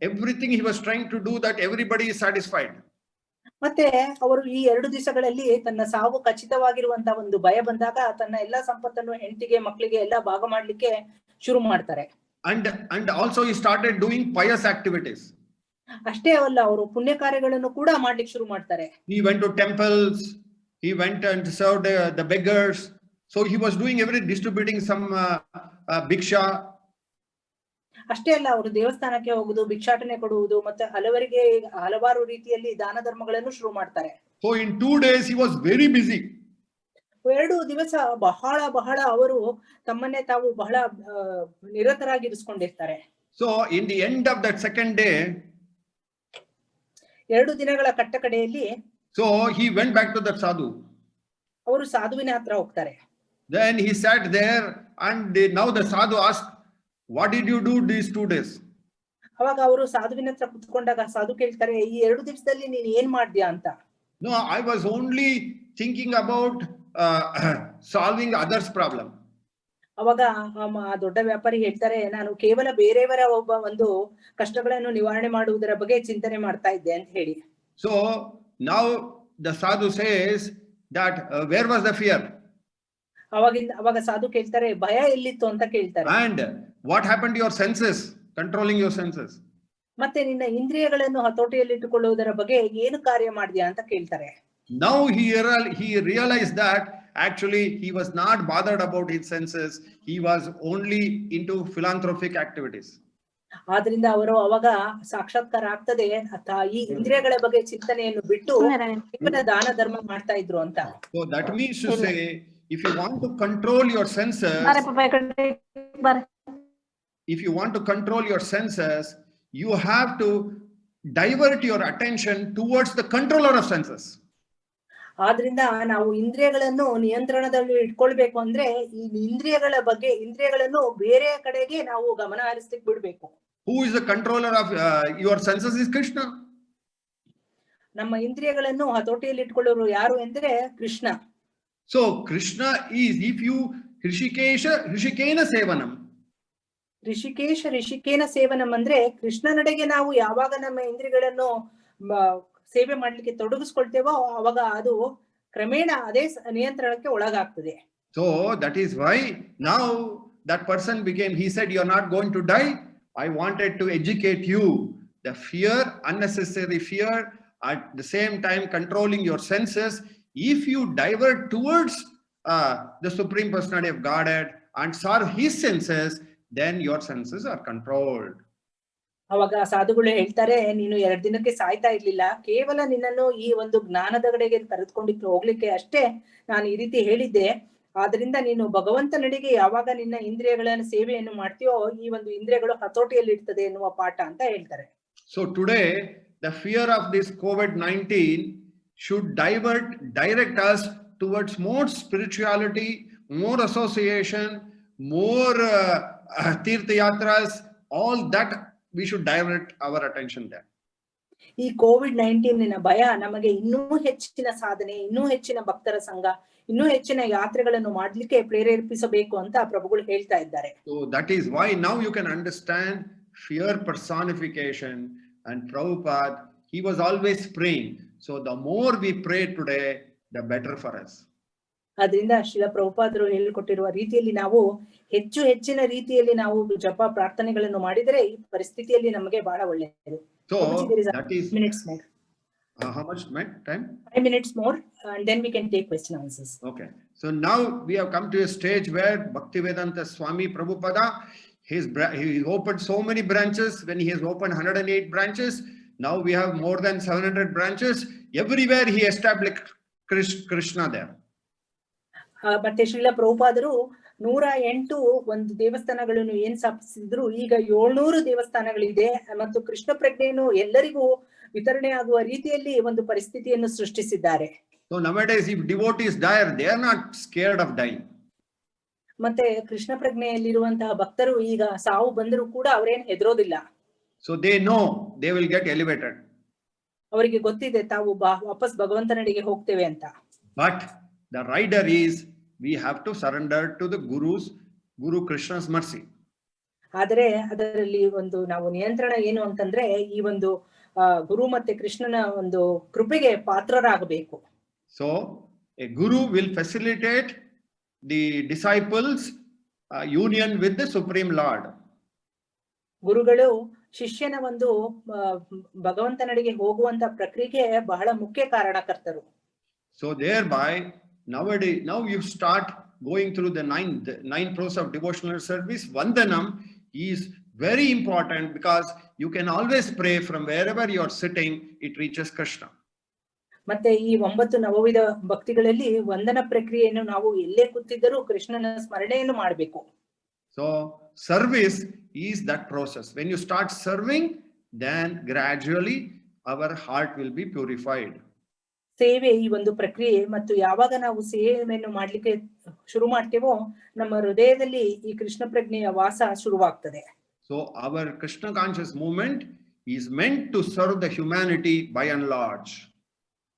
everything he was trying to do that everybody is satisfied. ಮತ್ತೆ ಅವರು ಈ 2 ದಿವಸಗಳಲ್ಲಿ ತನ್ನ ಸಾವು ಖಚಿತವಾಗಿರುವಂತಹ ಒಂದು ಭಯ ಬಂದಾಗ ತನ್ನ ಎಲ್ಲಾ ಸಂಪತ್ತನ್ನು ಹೆಂಡತಿಗೆ ಮಕ್ಕಳಿಗೆ ಎಲ್ಲ ಭಾಗ ಮಾಡ್ಲಿಕ್ಕೆ ಶುರು ಮಾಡ್ತಾರೆ. And also he started doing pious activities. ಅಷ್ಟೇ ಅಲ್ಲ, ಅವರು ಪುಣ್ಯ ಕಾರ್ಯಗಳನ್ನು ಕೂಡ ಮಾಡ್ಲಿಕ್ಕೆ ಶುರು ಮಾಡ್ತಾರೆ. He went to temples, he went and served the beggars. So he was doing distributing some bhiksha. ಅಷ್ಟೇ ಅಲ್ಲ, ಅವರು ದೇವಸ್ಥಾನಕ್ಕೆ ಹೋಗುದು, ಭಿಕ್ಷಾಟನೆ ಕೊಡುವುದು, ಮತ್ತೆ ಹಲವಾರು ರೀತಿಯಲ್ಲಿ ದಾನ ಧರ್ಮಗಳನ್ನು ಶುರು ಮಾಡ್ತಾರೆ. So in 2 days he was very busy. 2 ದಿವಸ ಬಹಳ ಅವರು ತಮ್ಮನ್ನೇ ತಾವು ಬಹಳ ನಿರತರಾಗಿರಿಸಿಕೊಂಡಿರ್ತಾರೆ. So in the end of that second day, 2 ದಿನಗಳ ಕಟ್ಟಕಡೆಯಲ್ಲಿ, so he went back to that sadhu. ಅವರು ಸಾಧುವಿನ ಹತ್ರ ಹೋಗ್ತಾರೆ. Then he sat there and now the sadhu asked, "What did you do these 2 days?" ಅವಾಗ ಅವರು ಸಾಧುವಿನ ಹತ್ರ ಕುತ್ಕೊಂಡಾಗ ಸಾಧು ಕೇಳ್ತಾರೆ, ಈ 2 ದಿವಸದಲ್ಲಿ ನೀನು ಏನ್ ಮಾಡ್ದ್ಯಾ ಅಂತ. "No, I was only thinking about solving others' problem." ಅವಾಗ ಆ ದೊಡ್ಡ ವ್ಯಾಪಾರಿ ಹೇಳ್ತಾರೆ, ನಾನು ಕೇವಲ ಬೇರೆಯವರ ಒಂದು ಕಷ್ಟಗಳನ್ನು ನಿವಾರಣೆ ಮಾಡುವುದರ ಬಗ್ಗೆ ಚಿಂತನೆ ಮಾಡ್ತಾ ಇದ್ದೆ ಅಂತ ಹೇಳಿ. So now the sadhu says that where was the fear? ಅವಾಗ ಸಾಧು ಕೇಳ್ತಾರೆ, ಭಯ ಎಲ್ಲಿತ್ತು ಅಂತ ಕೇಳ್ತಾರೆ. And what happened to your senses, controlling your senses? ಮತ್ತೆ ನಿನ್ನ ಇಂದ್ರಿಯಗಳನ್ನು ಹತೋಟಿಯಲ್ಲಿಟ್ಟುಕೊಳ್ಳುವುದರ ಬಗ್ಗೆ ಏನು ಕಾರ್ಯ ಮಾಡಿದ್ಯಾ ಅಂತ ಕೇಳ್ತಾರೆ. Now he realized that actually he was not bothered about his senses. He was only into philanthropic activities. ಆದ್ರಿಂದ ಅವರು ಅವಾಗ ಸಾಕ್ಷಾತ್ಕಾರ ಆಗ್ತದೆ, ಈ ಇಂದ್ರಿಯಗಳ ಬಗ್ಗೆ ಚಿಂತನೆಯನ್ನು ಬಿಟ್ಟು ಕೇವಲ ದಾನ ಧರ್ಮ ಮಾಡ್ತಾ ಇದ್ರು ಅಂತ. So that means to say, if you want to control your senses, you have to divert your attention towards the controller of senses. ಆದ್ರಿಂದ ನಾವು ಇಂದ್ರಿಯಗಳನ್ನು ನಿಯಂತ್ರಣದಲ್ಲಿ ಇಟ್ಕೊಳ್ಬೇಕು ಅಂದ್ರೆ ಈ ಇಂದ್ರಿಯಗಳನ್ನು ಬೇರೆ ಕಡೆಗೆ ನಾವು ಗಮನ ಹರಿಸ್ಲಿಕ್ಕೆ ಬಿಡ್ಬೇಕು. Who is the controller of your senses? Is Krishna. ನಮ್ಮ ಇಂದ್ರಿಯಗಳನ್ನು ಹತೋಟಿಯಲ್ಲಿ ಇಟ್ಕೊಳ್ಳೋರು ಯಾರು ಅಂದ್ರೆ Krishna. So Krishna is, if you ಋಷಿಕೇನ ಸೇವನಂ. ಋಷಿಕೇನ ಸೇವನಂ ಅಂದ್ರೆ ಕೃಷ್ಣನಡೆಗೆ ನಾವು ಯಾವಾಗ ನಮ್ಮ ಇಂದ್ರಿಯಗಳನ್ನು ಸೇವೆ ಮಾಡ್ಲಿಕ್ಕೆ ತೊಡಗಿಸ್ಕೊಳ್ತೇವೋ ಅವಾಗ ಅದು ಕ್ರಮೇಣ ಅದೇ ನಿಯಂತ್ರಣಕ್ಕೆ ಒಳಗಾಗ್ತದೆ. So that is why now that person became, he said, you're not going to die. I wanted to educate you. The fear, unnecessary fear, at the same time controlling your senses. If you divert towards the Supreme Personality of Godhead and serve his senses, then your senses are controlled. ಅವಾಗ ಸಾಧುಗಳು ಹೇಳ್ತಾರೆ, ನೀನು 2 ದಿನಕ್ಕೆ ಸಾಯ್ತಾ ಇರ್ಲಿಲ್ಲ, ಕೇವಲ ನಿನ್ನನ್ನು ಈ ಒಂದು ಜ್ಞಾನದ ಕಡೆಗೆ ಕರೆದುಕೊಂಡು ಹೋಗ್ಲಿಕ್ಕೆ ಅಷ್ಟೇ ನಾನು ಈ ರೀತಿ ಹೇಳಿದ್ದೆ. ಆದ್ರಿಂದ ನೀನು ಭಗವಂತನಡೆಗೆ ಯಾವಾಗ ನಿನ್ನ ಇಂದ್ರಿಯಗಳ ಸೇವೆಯನ್ನು ಮಾಡ್ತೀಯೋ ಈ ಒಂದು ಇಂದ್ರಿಯಗಳು ಹತೋಟಿಯಲ್ಲಿ ಇರ್ತದೆ ಎನ್ನುವ ಪಾಠ ಅಂತ ಹೇಳ್ತಾರೆ. So today the fear of this COVID-19 should direct us towards more spirituality, more association, more tirtha yatras, all that we should divert our attention there. ಈ COVID-19 ಭಯ ನಮಗೆ ಇನ್ನೂ ಹೆಚ್ಚಿನ ಸಾಧನೆ, ಇನ್ನೂ ಹೆಚ್ಚಿನ ಭಕ್ತರ ಸಂಘ, ಇನ್ನೂ ಹೆಚ್ಚಿನ ಯಾತ್ರೆಗಳನ್ನು ಮಾಡ್ಲಿಕ್ಕೆ ಪ್ರೇರೇಪಿಸಬೇಕು ಅಂತ ಪ್ರಭುಗಳು ಹೇಳ್ತಾ ಇದ್ದಾರೆ. So that is why now you can understand fear personification. And Prabhupada, he was always praying. So the more we pray today, the better for us. ಅದರಿಂದ ಶ್ರೀಲ ಪ್ರಭುಪಾದರು ಹೇಳಿಕೊಟ್ಟಿರುವ ರೀತಿಯಲ್ಲಿ ನಾವು ಹೆಚ್ಚಿನ ರೀತಿಯಲ್ಲಿ ನಾವು ಜಪ ಪ್ರಾರ್ಥನೆಗಳನ್ನು ಮಾಡಿದರೆ ಈ ಪರಿಸ್ಥಿತಿಯಲ್ಲಿ ನಮಗೆ ಬಹಳ ಒಳ್ಳೆಯದು. So that is minutes more. How much time? 5 minutes more, and then we can take question answers. Okay. So now we have come to a stage where Bhaktivedanta Swami Prabhupada, he opened so many branches. When he has opened 108 branches, now we have more than 700 branches. Everywhere he established Krishna there. ಮತ್ತೆ ಶ್ರೀಲ ಪ್ರಭುಪಾದರು 108 ಒಂದು ದೇವಸ್ಥಾನಗಳನ್ನು ಏನ್ ಸ್ಥಾಪಿಸಿದ್ರು, ಈಗ 700 ದೇವಸ್ಥಾನಗಳಿದೆ ಮತ್ತು ಕೃಷ್ಣ ಪ್ರಜ್ಞೆಯನ್ನು ಎಲ್ಲರಿಗೂ ವಿತರಣೆ ಆಗುವ ರೀತಿಯಲ್ಲಿ ಒಂದು ಪರಿಸ್ಥಿತಿಯನ್ನು ಸೃಷ್ಟಿಸಿದ್ದಾರೆ. So nowadays if devotees die, they are not scared of dying. ಮತ್ತೆ ಕೃಷ್ಣ ಪ್ರಜ್ಞೆಯಲ್ಲಿರುವಂತಹ ಭಕ್ತರು ಈಗ ಸಾವು ಬಂದರೂ ಕೂಡ ಅವರೇನು ಹೆದರೋದಿಲ್ಲ. So they know they will get elevated. ಅವರಿಗೆ ಗೊತ್ತಿದೆ ತಾವು ವಾಪಸ್ ಭಗವಂತನಡೆಗೆ ಹೋಗ್ತೇವೆ ಅಂತ. But the rider is, we have to surrender to the Guru Krishna's mercy. ಆದರೆ ಅದರಲ್ಲಿ ಒಂದು ನಾವು ನಿಯಂತ್ರಣ ಏನು ಅಂತಂದ್ರೆ ಈ ಒಂದು ಗುರು ಮತ್ತೆ ಕೃಷ್ಣನ ಒಂದು ಕೃಪೆಗೆ ಪಾತ್ರರಾಗಬೇಕು. So a guru will facilitate the disciples union with the Supreme Lord. ಗುರುಗಳು ಶಿಷ್ಯನ ಒಂದು ಭಗವಂತನಡೆಗೆ ಹೋಗುವಂತ ಪ್ರಕ್ರಿಯೆಗೆ ಬಹಳ ಮುಖ್ಯ ಕಾರಣಕರ್ತರು. So thereby nowadays, now you start going through the nine process of devotional service. Vandanam is very important because you can always pray from wherever you are sitting, it reaches Krishna. ಮತ್ತೆ ಈ 9 ನವವಿಧ ಭಕ್ತಿಗಳಲ್ಲಿ ವಂದನ ಪ್ರಕ್ರಿಯೆಯನ್ನು ನಾವು ಎಲ್ಲೇ ಕೂತಿದ್ದರೂ ಕೃಷ್ಣನ ಸ್ಮರಣೆಯನ್ನು ಮಾಡಬೇಕು. So service is that process. When you start serving, then gradually our heart will be purified. ಸೇವೆ ಈ ಒಂದು ಪ್ರಕ್ರಿಯೆ, ಮತ್ತು ಯಾವಾಗ ನಾವು ಸೇವೆಯನ್ನು ಮಾಡ್ಲಿಕ್ಕೆ ಶುರು ಮಾಡ್ತೇವೋ ನಮ್ಮ ಹೃದಯದಲ್ಲಿ ಈ ಕೃಷ್ಣ ಪ್ರಜ್ಞೆಯ ವಾಸ ಶುರುವಾಗ್ತದೆ. So our Krishna conscious movement is meant to serve the humanity by and large.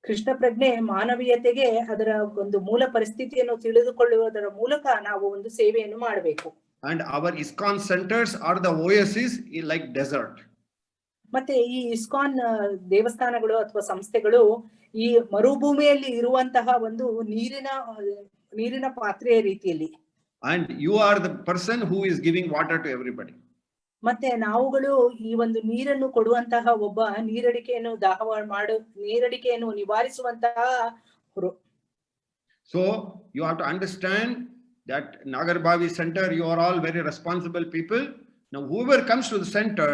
Krishna ಪ್ರಜ್ಞೆ ಮಾನವೀಯತೆಗೆ ಅದರ ಒಂದು ಮೂಲ ಪರಿಸ್ಥಿತಿಯನ್ನು ತಿಳಿದುಕೊಳ್ಳುವುದರ ಮೂಲಕ ನಾವು ಒಂದು ಸೇವೆಯನ್ನು ಮಾಡಬೇಕು. And our ISKCON centers are the oases like desert. ಮತ್ತೆ ಈ ಇಸ್ಕಾನ್ ದೇವಸ್ಥಾನಗಳು ಅಥವಾ ಸಂಸ್ಥೆಗಳು ಈ ಮರುಭೂಮಿಯಲ್ಲಿ ಇರುವಂತಹ ಒಂದು ನೀರಿನ ಪಾತ್ರೆಯ ರೀತಿಯಲ್ಲಿ. And you are the person who is giving water to everybody. ಮತ್ತೆ ನಾವುಗಳು ಈ ಒಂದು ನೀರನ್ನು ಕೊಡುವಂತಹ ಒಬ್ಬ ನೀರಡಿಕೆಯನ್ನು ನಿವಾರಿಸುವಂತಹ. So you have to understand that Nagarbhavi center, you are all very responsible people. Now whoever comes to the center,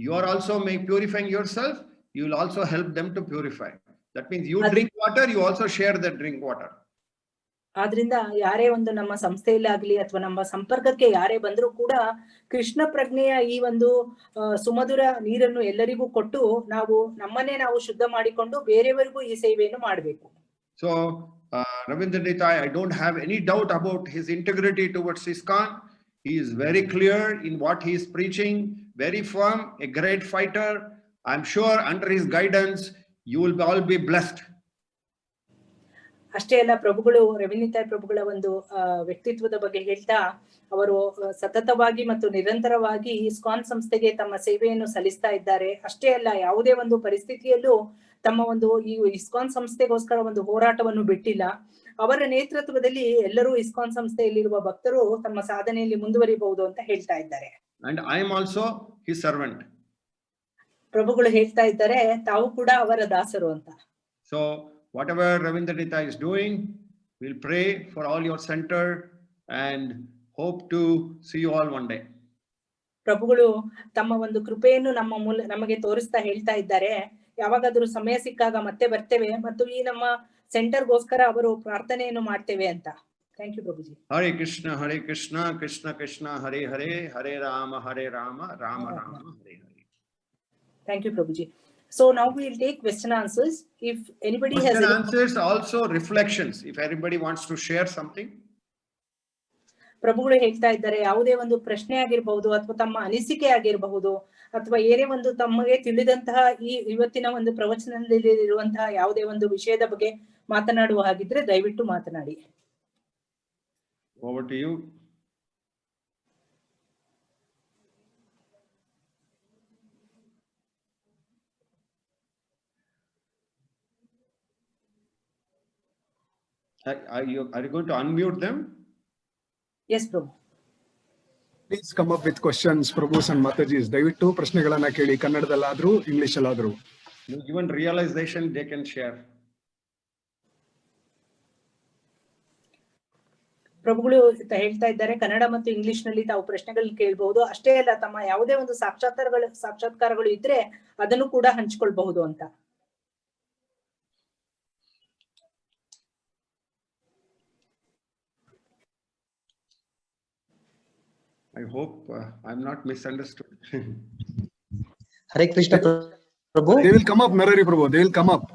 you are also purifying yourself. You will also help them to purify. That means you drink water, you also share the drink water. ಆದ್ರಿಂದ ಯಾರೇ ಒಂದು ನಮ್ಮ ಸಂಸ್ಥೆಯಲ್ಲಾಗ್ಲಿ ಅಥವಾ ನಮ್ಮ ಸಂಪರ್ಕಕ್ಕೆ ಯಾರೇ ಬಂದರೂ ಕೂಡ ಕೃಷ್ಣ ಪ್ರಜ್ಞೆಯ ಈ ಒಂದು ಸುಮಧುರ ನೀರನ್ನು ಎಲ್ಲರಿಗೂ ಕೊಟ್ಟು ನಾವು ನಮ್ಮನ್ನೇ ನಾವು ಶುದ್ಧ ಮಾಡಿಕೊಂಡು ಬೇರೆಯವರಿಗೂ ಈ ಸೇವೆಯನ್ನು ಮಾಡಬೇಕು. So Ravindra, I don't have any doubt about his integrity towards ISKCON. He is very clear in what he is preaching, very firm, a great fighter. I'm sure under his guidance you will all be blessed. ಅಷ್ಟೇ ಅಲ್ಲ, ಪ್ರಭುಗಳು ರೆವಿನಿತಾಯ್ ಪ್ರಭುಗಳ ಒಂದು ವ್ಯಕ್ತಿತ್ವದ ಬಗ್ಗೆ ಹೇಳ್ತಾ, ಅವರು ಸತತವಾಗಿ ಮತ್ತು ನಿರಂತರವಾಗಿ ಇಸ್ಕಾನ್ ಸಂಸ್ಥೆಗೆ ತಮ್ಮ ಸೇವೆಯನ್ನು ಸಲ್ಲಿಸ್ತಾ ಇದ್ದಾರೆ. ಅಷ್ಟೇ ಅಲ್ಲ, ಯಾವುದೇ ಒಂದು ಪರಿಸ್ಥಿತಿಯಲ್ಲೂ ತಮ್ಮ ಒಂದು ಈ ಇಸ್ಕಾನ್ ಸಂಸ್ಥೆಗೋಸ್ಕರ ಒಂದು ಹೋರಾಟವನ್ನು ಬಿಟ್ಟಿಲ್ಲ. ಅವರ ನೇತೃತ್ವದಲ್ಲಿ ಎಲ್ಲರೂ ಇಸ್ಕಾನ್ ಸಂಸ್ಥೆಯಲ್ಲಿರುವ ಭಕ್ತರು ತಮ್ಮ ಸಾಧನೆಯಲ್ಲಿ ಮುಂದುವರಿಬಹುದು ಅಂತ ಹೇಳ್ತಾ ಇದ್ದಾರೆ. And I am also his servant. ಪ್ರಭುಗಳು ಹೇಳ್ತಾ ಇದ್ದಾರೆ, ತಾವು ಕೂಡ ಅವರ ದಾಸರು ಅಂತ. So whatever Ravindranitha is doing, we'll pray for all your center and hope to see you all one day. ಪ್ರಭುಗಳು ತಮ್ಮ ಒಂದು ಕೃಪೆಯನ್ನು ನಮಗೆ ತೋರಿಸ್ತಾ ಹೇಳ್ತಾ ಇದ್ದಾರೆ, ಯಾವಾಗಾದ್ರೂ ಸಮಯ ಸಿಕ್ಕಾಗ ಮತ್ತೆ ಬರ್ತೇವೆ ಮತ್ತು ಈ ನಮ್ಮ ಸೆಂಟರ್ಗೋಸ್ಕರ ಅವರು ಪ್ರಾರ್ಥನೆಯನ್ನು ಮಾಡ್ತೇವೆ ಅಂತ. Thank you Prabhuji. Hare Krishna Krishna Krishna Hare Hare, Hare Rama Rama Rama Hare Hare. Thank you, Prabhuji. So now we will take question answers. If anybody has any answers, also reflections. If anybody wants to share something. ಪ್ರಭುಗಳು ಹೇಳ್ತಾ ಇದ್ದಾರೆ, ಯಾವುದೇ ಒಂದು ಪ್ರಶ್ನೆ ಆಗಿರಬಹುದು ಅಥವಾ ತಮ್ಮ ಅನಿಸಿಕೆ ಆಗಿರಬಹುದು ಅಥವಾ ಏನೇ ಒಂದು ತಮಗೆ ತಿಳಿದಂತಹ ಇವತ್ತಿನ ಒಂದು ಪ್ರವಚನದಲ್ಲಿ ಇರುವಂತಹ ಯಾವುದೇ ಒಂದು ವಿಷಯದ ಬಗ್ಗೆ ಮಾತನಾಡುವ ಹಾಗಿದ್ರೆ ದಯವಿಟ್ಟು ಮಾತನಾಡಿ. Over to you. Are you going to unmute them? Yes, Prabhu. Please come up with questions, Prabhus and Matajis. ದಯವಿಟ್ಟು ಪ್ರಶ್ನೆಗಳನ್ನ ಕೇಳಿ, ಕನ್ನಡದಲ್ಲಾದ್ರೂ English ಅಲ್ಲಾದ್ರೂ. Given realization, they can share. ಪ್ರಭುಗಳು ಹೇಳ್ತಾ ಇದ್ದಾರೆ, ಕನ್ನಡ ಮತ್ತು ಇಂಗ್ಲಿಷ್ ನಲ್ಲಿ ತಾವು ಪ್ರಶ್ನೆಗಳನ್ನ ಕೇಳಬಹುದು. ಅಷ್ಟೇ ಅಲ್ಲ, ತಮ್ಮ ಯಾವುದೇ ಒಂದು ಸಾಕ್ಷಾತ್ಕಾರಗಳು ಇದ್ರೆ ಅದನ್ನು ಕೂಡ ಹಂಚಿಕೊಳ್ಬಹುದು ಅಂತ. I hope I'm not misunderstood. Hare Krishna, Prabhu. They will come up, Narari Prabhu. They will come up.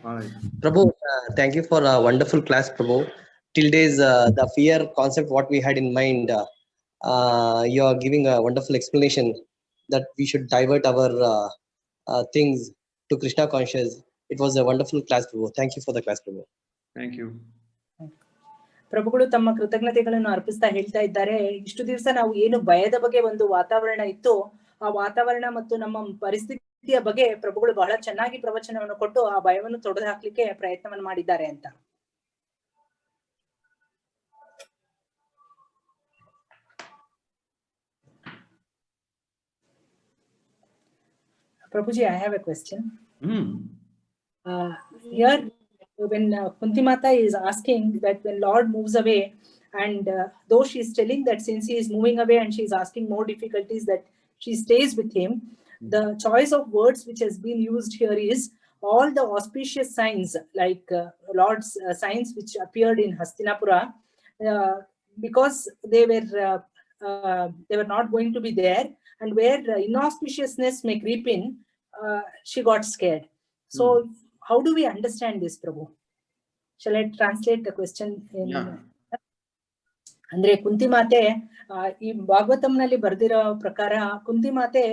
All right. Prabhu, thank you for a wonderful class, Prabhu. Till days, the fear concept, what we had in mind, you are giving a wonderful explanation that we should divert our things to Krishna conscious. It was a wonderful class, Prabhu. Thank you for the class, Prabhu. Thank you. ಪ್ರಭುಗಳು ತಮ್ಮ ಕೃತಜ್ಞತೆಗಳನ್ನು ಅರ್ಪಿಸ್ತಾ ಹೇಳ್ತಾ ಇದ್ದಾರೆ, ಇಷ್ಟು ದಿವಸ ನಾವು ಏನು ಭಯದ ಬಗ್ಗೆ ಒಂದು ವಾತಾವರಣ ಇತ್ತು, ಆ ವಾತಾವರಣ ಮತ್ತು ನಮ್ಮ ಪರಿಸ್ಥಿತಿಯ ಬಗ್ಗೆ ಪ್ರಭುಗಳು ಬಹಳ ಚೆನ್ನಾಗಿ ಪ್ರವಚನವನ್ನು ಕೊಟ್ಟು ಆ ಭಯವನ್ನು ತೊಡೆದು ಹಾಕ್ಲಿಕ್ಕೆ ಪ್ರಯತ್ನವನ್ನು ಮಾಡಿದ್ದಾರೆ ಅಂತ. Prabhuji, I have a question. Here, when Kunti Mata is asking that when Lord moves away, and though she is telling that since he is moving away and she is asking more difficulties, that she stays with him, the choice of words which has been used here is all the auspicious signs, like Lord's signs which appeared in Hastinapura, because they were not going to be there, and where inauspiciousness may creep in, she got scared. So how do we understand this, Prabhu? Shall I translate the question in? ಅಂದ್ರೆ ಕುಂತಿ ಮಾತೆ ಈ ಭಾಗವತಂನಲ್ಲಿ ಬರ್ದಿರೋ ಪ್ರಕಾರ ಕುಂತಿ ಮಾತೆ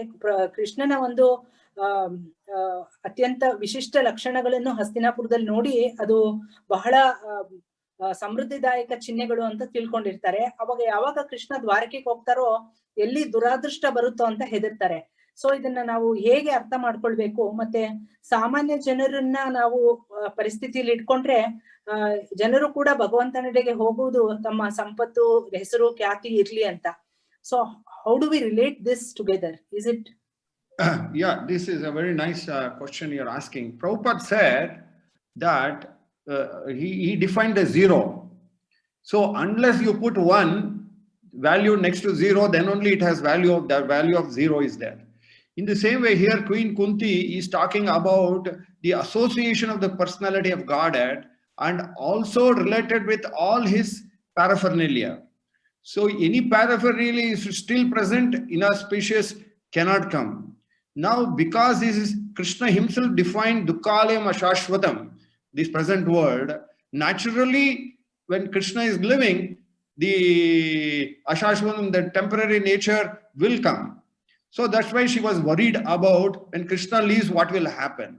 ಕೃಷ್ಣನ ಒಂದು ಅತ್ಯಂತ ವಿಶಿಷ್ಟ ಲಕ್ಷಣಗಳನ್ನು ಹಸ್ತಿನಾಪುರದಲ್ಲಿ ನೋಡಿ ಅದು ಬಹಳ ಸಮೃದ್ಧಿದಾಯಕ ಚಿಹ್ನೆಗಳು ಅಂತ ತಿಳ್ಕೊಂಡಿರ್ತಾರೆ. ಅವಾಗ ಯಾವಾಗ ಕೃಷ್ಣ ದ್ವಾರಕೆಗೆ ಹೋಗ್ತಾರೋ ಎಲ್ಲಿ ದುರಾದೃಷ್ಟ ಬರುತ್ತೋ ಅಂತ ಹೆದರ್ತಾರೆ. ಸೊ ಇದನ್ನ ನಾವು ಹೇಗೆ ಅರ್ಥ ಮಾಡ್ಕೊಳ್ಬೇಕು, ಮತ್ತೆ ಸಾಮಾನ್ಯ ಜನರನ್ನ ನಾವು ಪರಿಸ್ಥಿತಿಯಲ್ಲಿ ಇಟ್ಕೊಂಡ್ರೆ ಜನರು ಕೂಡ ಭಗವಂತನೆಡೆಗೆ ಹೋಗುವುದು ತಮ್ಮ ಸಂಪತ್ತು, ಹೆಸರು, ಖ್ಯಾತಿ ಇರ್ಲಿ ಅಂತ. So how do we relate this together? Is it? Yeah, this is a very nice question you're asking. Prabhupada said that he defined the zero. So unless you put one value next to zero, then only it has value. The value of zero is there. In the same way, here Queen Kunti is talking about the association of the personality of Godhead and also related with all his paraphernalia. So any paraphernalia is still present, inauspicious cannot come. Now, because this is Krishna himself defined Dukkalayam Ashashvatam, this present world, naturally when Krishna is living, the Ashashvatam, the temporary nature will come. So that's why she was worried about when Krishna leaves, what will happen.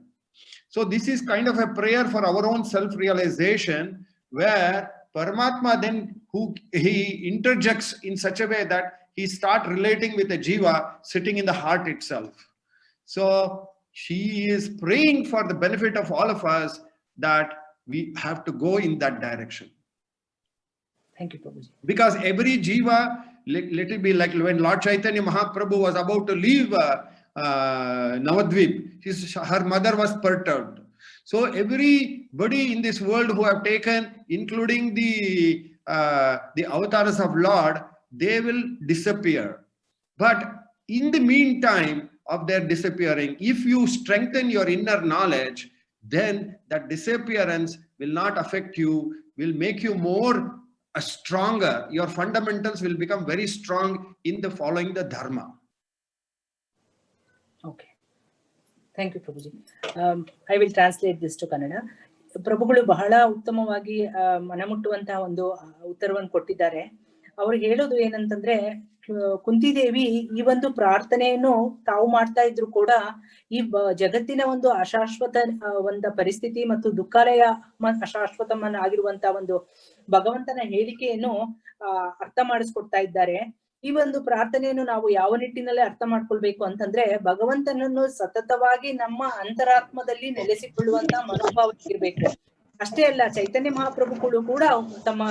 So this is kind of a prayer for our own self-realization, where Paramatma then he interjects in such a way that he starts relating with a jiva sitting in the heart itself. So she is praying for the benefit of all of us that we have to go in that direction. Thank you, Prabhuji. Because every jiva, let it be like when Lord Chaitanya Mahaprabhu was about to leave Navadvip, her mother was perturbed. So everybody in this world who have taken, including the avatars of Lord, they will disappear. But in the meantime of their disappearing, if you strengthen your inner knowledge, then that disappearance will not affect you, will make you more stronger. Your fundamentals will become very strong in the following the dharma. Okay. Thank you, Prabhuji. I will translate this to Kannada. ಪ್ರಭುಗಳು ಬಹಳ ಉತ್ತಮವಾಗಿ ಮನಮುಟ್ಟುವಂತಹ ಒಂದು ಉತ್ತರವನ್ನು ಕೊಟ್ಟಿದ್ದಾರೆ. ಅವ್ರು ಹೇಳೋದು ಏನಂತಂದ್ರೆ, ಕುಂತಿದೇವಿ ಈ ಒಂದು ಪ್ರಾರ್ಥನೆಯನ್ನು ತಾವು ಮಾಡ್ತಾ ಇದ್ರು ಕೂಡ ಈ ಜಗತ್ತಿನ ಒಂದು ಅಶಾಶ್ವತ ಒಂದು ಪರಿಸ್ಥಿತಿ ಮತ್ತು ದುಃಖಾಲಯ ಅಶಾಶ್ವತಮನ್ನಾಗಿರುವಂತಹ ಒಂದು ಭಗವಂತನ ಹೇಳಿಕೆಯನ್ನು ಅರ್ಥ ಮಾಡಿಸ್ಕೊಡ್ತಾ ಇದ್ದಾರೆ. ಈ ಒಂದು ಪ್ರಾರ್ಥನೆಯನ್ನು ನಾವು ಯಾವ ನಿಟ್ಟಿನಲ್ಲಿ ಅರ್ಥ ಮಾಡ್ಕೊಳ್ಬೇಕು ಅಂತಂದ್ರೆ, ಭಗವಂತನನ್ನು ಸತತವಾಗಿ ನಮ್ಮ ಅಂತರಾತ್ಮದಲ್ಲಿ ನೆಲೆಸಿಕೊಳ್ಳುವಂತಹ ಮನೋಭಾವ ಇರ್ಬೇಕು. ಅಷ್ಟೇ ಅಲ್ಲ, ಚೈತನ್ಯ ಮಹಾಪ್ರಭುಗಳು ಕೂಡ ತಮ್ಮ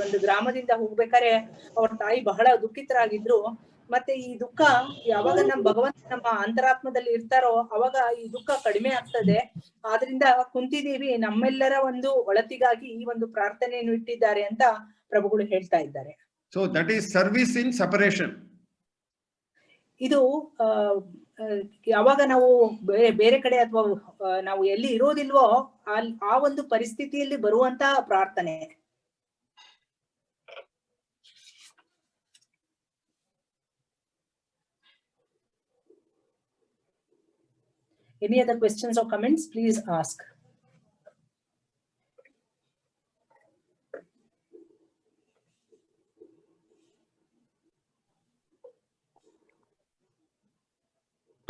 ಒಂದು ಗ್ರಾಮದಿಂದ ಹೋಗ್ಬೇಕಾದ್ರೆ ಅವ್ರ ತಾಯಿ ಬಹಳ ದುಃಖಿತರಾಗಿದ್ರು. ಮತ್ತೆ ಈ ದುಃಖ ಯಾವಾಗ ನಮ್ಮ ಭಗವಂತ ನಮ್ಮ ಅಂತರಾತ್ಮದಲ್ಲಿ ಇರ್ತಾರೋ ಅವಾಗ ಈ ದುಃಖ ಕಡಿಮೆ ಆಗ್ತದೆ. ಆದ್ರಿಂದ ಕುಂತಿದೇವಿ ನಮ್ಮೆಲ್ಲರ ಒಂದು ಒಳತಿಗಾಗಿ ಈ ಒಂದು ಪ್ರಾರ್ಥನೆಯನ್ನು ಇಟ್ಟಿದ್ದಾರೆ ಅಂತ ಪ್ರಭುಗಳು ಹೇಳ್ತಾ ಇದ್ದಾರೆ. So that is service in separation. ಇದು ಯಾವಾಗ ನಾವು ಬೇರೆ ಕಡೆ ಅಥವಾ ನಾವು ಎಲ್ಲಿ ಇರೋದಿಲ್ವೋ ಆ ಒಂದು ಪರಿಸ್ಥಿತಿಯಲ್ಲಿ ಬರುವಂತಹ ಪ್ರಾರ್ಥನೆ. Any other questions or comments? Please ask.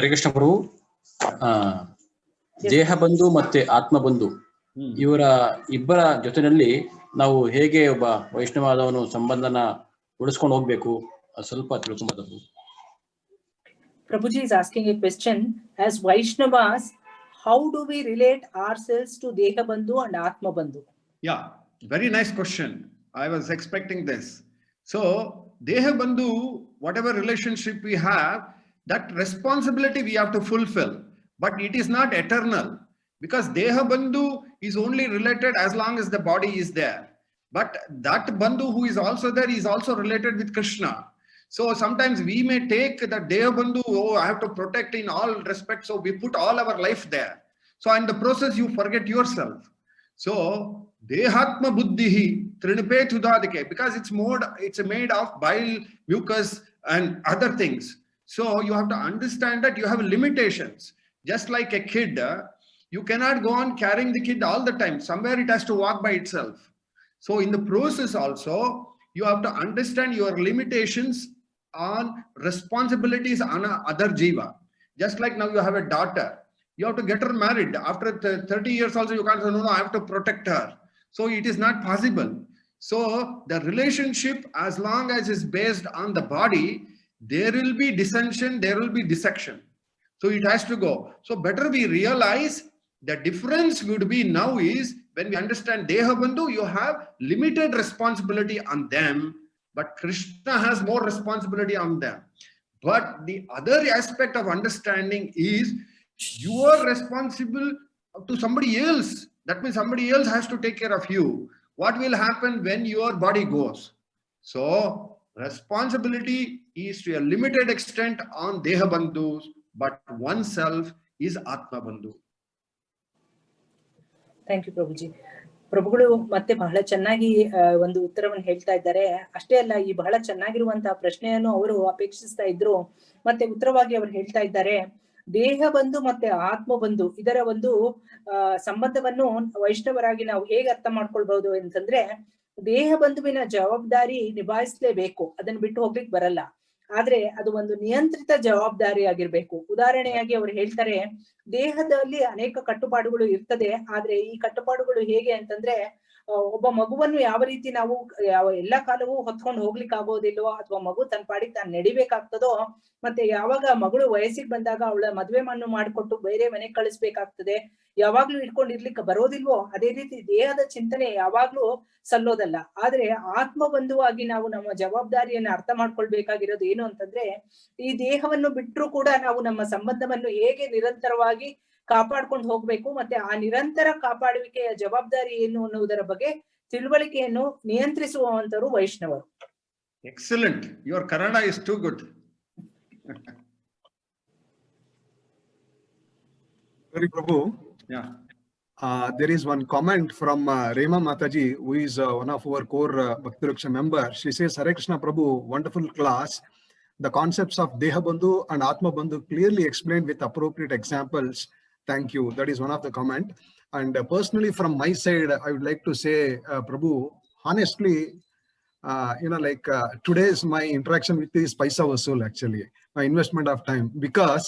Hare Krishna ಪ್ರಭು, ದೇಹ ಬಂಧು ಮತ್ತೆ ಆತ್ಮ ಬಂಧು ಇವರ ಇಬ್ಬರ ಜೊತೆನಲ್ಲಿ ನಾವು ಹೇಗೆ ಒಬ್ಬ ವೈಷ್ಣವಾದವನು ಸಂಬಂಧನ ಉಳಿಸ್ಕೊಂಡು ಹೋಗ್ಬೇಕು ಸ್ವಲ್ಪ ತಿಳ್ಕೊಂಬ. Prabhuji is asking a question. As Vaishnavas, how do we relate ourselves to Deha Bandhu and Atma Bandhu? Yeah, very nice question. I was expecting this. So, Deha Bandhu, whatever relationship we have, that responsibility we have to fulfill, but it is not eternal, because Deha Bandhu is only related as long as the body is there. But that Bandhu who is also there is also related with Krishna. So sometimes we may take the Deha Bandhu, oh, I have to protect in all respects, so we put all our life there. So in the process you forget yourself. So Dehatma Buddhihi Trinipe Tudadike, because it's made of bile, mucus and other things. So you have to understand that you have limitations. Just like a kid, you cannot go on carrying the kid all the time. Somewhere it has to walk by itself. So in the process also, you have to understand your limitations on responsibilities on other jiva. Just like now you have a daughter, you have to get her married. After 30 years also you can't say, no, I have to protect her. So it is not possible. So the relationship, as long as it's based on the body, there will be dissension, there will be dissection. So it has to go. So better we realize the difference would be now is when we understand Deha Bandhu, you have limited responsibility on them, but Krishna has more responsibility on them. But the other aspect of understanding is you are responsible to somebody else. That means somebody else has to take care of you. What will happen when your body goes? So responsibility is to a limited extent on Deha Bandhus, but oneself is Atma Bandhu. Thank you, Prabhuji. ಪ್ರಭುಗಳು ಮತ್ತೆ ಬಹಳ ಚೆನ್ನಾಗಿ ಒಂದು ಉತ್ತರವನ್ನು ಹೇಳ್ತಾ ಇದ್ದಾರೆ. ಅಷ್ಟೇ ಅಲ್ಲ, ಈ ಬಹಳ ಚೆನ್ನಾಗಿರುವಂತಹ ಪ್ರಶ್ನೆಯನ್ನು ಅವರು ಅಪೇಕ್ಷಿಸ್ತಾ ಇದ್ರು. ಮತ್ತೆ ಉತ್ತರವಾಗಿ ಅವರು ಹೇಳ್ತಾ ಇದ್ದಾರೆ, ದೇಹ ಬಂಧು ಮತ್ತೆ ಆತ್ಮ ಬಂಧು ಇದರ ಒಂದು ಸಂಬಂಧವನ್ನು ವೈಷ್ಣವರಾಗಿ ನಾವು ಹೇಗೆ ಅರ್ಥ ಮಾಡ್ಕೊಳ್ಬಹುದು ಅಂತಂದ್ರೆ, ದೇಹ ಬಂಧುವಿನ ಜವಾಬ್ದಾರಿ ನಿಭಾಯಿಸಲೇಬೇಕು, ಅದನ್ನ ಬಿಟ್ಟು ಹೋಗ್ಲಿಕ್ಕೆ ಬರಲ್ಲ. ಆದ್ರೆ ಅದು ಒಂದು ನಿಯಂತ್ರಿತ ಜವಾಬ್ದಾರಿ ಆಗಿರ್ಬೇಕು. ಉದಾಹರಣೆಯಾಗಿ ಅವ್ರು ಹೇಳ್ತಾರೆ, ದೇಹದಲ್ಲಿ ಅನೇಕ ಕಟ್ಟುಪಾಡುಗಳು ಇರ್ತದೆ, ಆದ್ರೆ ಈ ಕಟ್ಟುಪಾಡುಗಳು ಹೇಗೆ ಅಂತಂದ್ರೆ, ಒಬ್ಬ ಮಗುವನ್ನು ಯಾವ ರೀತಿ ನಾವು ಎಲ್ಲಾ ಕಾಲವೂ ಹೊತ್ಕೊಂಡು ಹೋಗ್ಲಿಕ್ಕೆ ಆಗೋದಿಲ್ವೋ, ಅಥವಾ ಮಗು ತನ್ನ ಪಾಡಿಗೆ ತಾನು ನಡಿಬೇಕಾಗ್ತದೋ, ಮತ್ತೆ ಯಾವಾಗ ಮಗಳು ವಯಸ್ಸಿಗೆ ಬಂದಾಗ ಅವಳ ಮದ್ವೆ ಮಾಡಿಕೊಟ್ಟು ಬೇರೆ ಮನೆಗೆ ಕಳಿಸ್ಬೇಕಾಗ್ತದೆ, ಯಾವಾಗ್ಲೂ ಇಟ್ಕೊಂಡಿರ್ಲಿಕ್ಕೆ ಬರೋದಿಲ್ವೋ, ಅದೇ ರೀತಿ ದೇಹದ ಚಿಂತನೆ ಯಾವಾಗ್ಲೂ ಸಲ್ಲೋದಲ್ಲ. ಆದ್ರೆ ಆತ್ಮಬಂಧುವಾಗಿ ನಾವು ನಮ್ಮ ಜವಾಬ್ದಾರಿಯನ್ನ ಅರ್ಥ ಮಾಡ್ಕೊಳ್ಬೇಕಾಗಿರೋದು ಏನು ಅಂತಂದ್ರೆ, ಈ ದೇಹವನ್ನು ಬಿಟ್ಟರೂ ಕೂಡ ನಾವು ನಮ್ಮ ಸಂಬಂಧವನ್ನು ಹೇಗೆ ನಿರಂತರವಾಗಿ ಕಾಪಾಡ್ಕೊಂಡು ಹೋಗ್ಬೇಕು, ಮತ್ತೆ ಆ ನಿರಂತರ ಕಾಪಾಡುವಿಕೆಯ ಜವಾಬ್ದಾರಿ ಏನು ಅನ್ನುವುದರ ಬಗ್ಗೆ ತಿಳುವಳಿಕೆಯನ್ನು ನಿಯಂತ್ರಿಸುವಂತರು ವೈಷ್ಣವರು. Excellent, your Kannada is too good. Very Prabhu. Yeah. There is one comment from Rema Mataji, who is one of our core Bhakti Raksha members. She says, Hare Krishna Prabhu, wonderful class. The concepts of Deha Bandhu and Atma Bandhu clearly explained with appropriate examples. Thank you. That is one of the comment. And personally, from my side, I would like to say, Prabhu, honestly, today's my interaction with you is Paisa Vasool, actually, my investment of time, because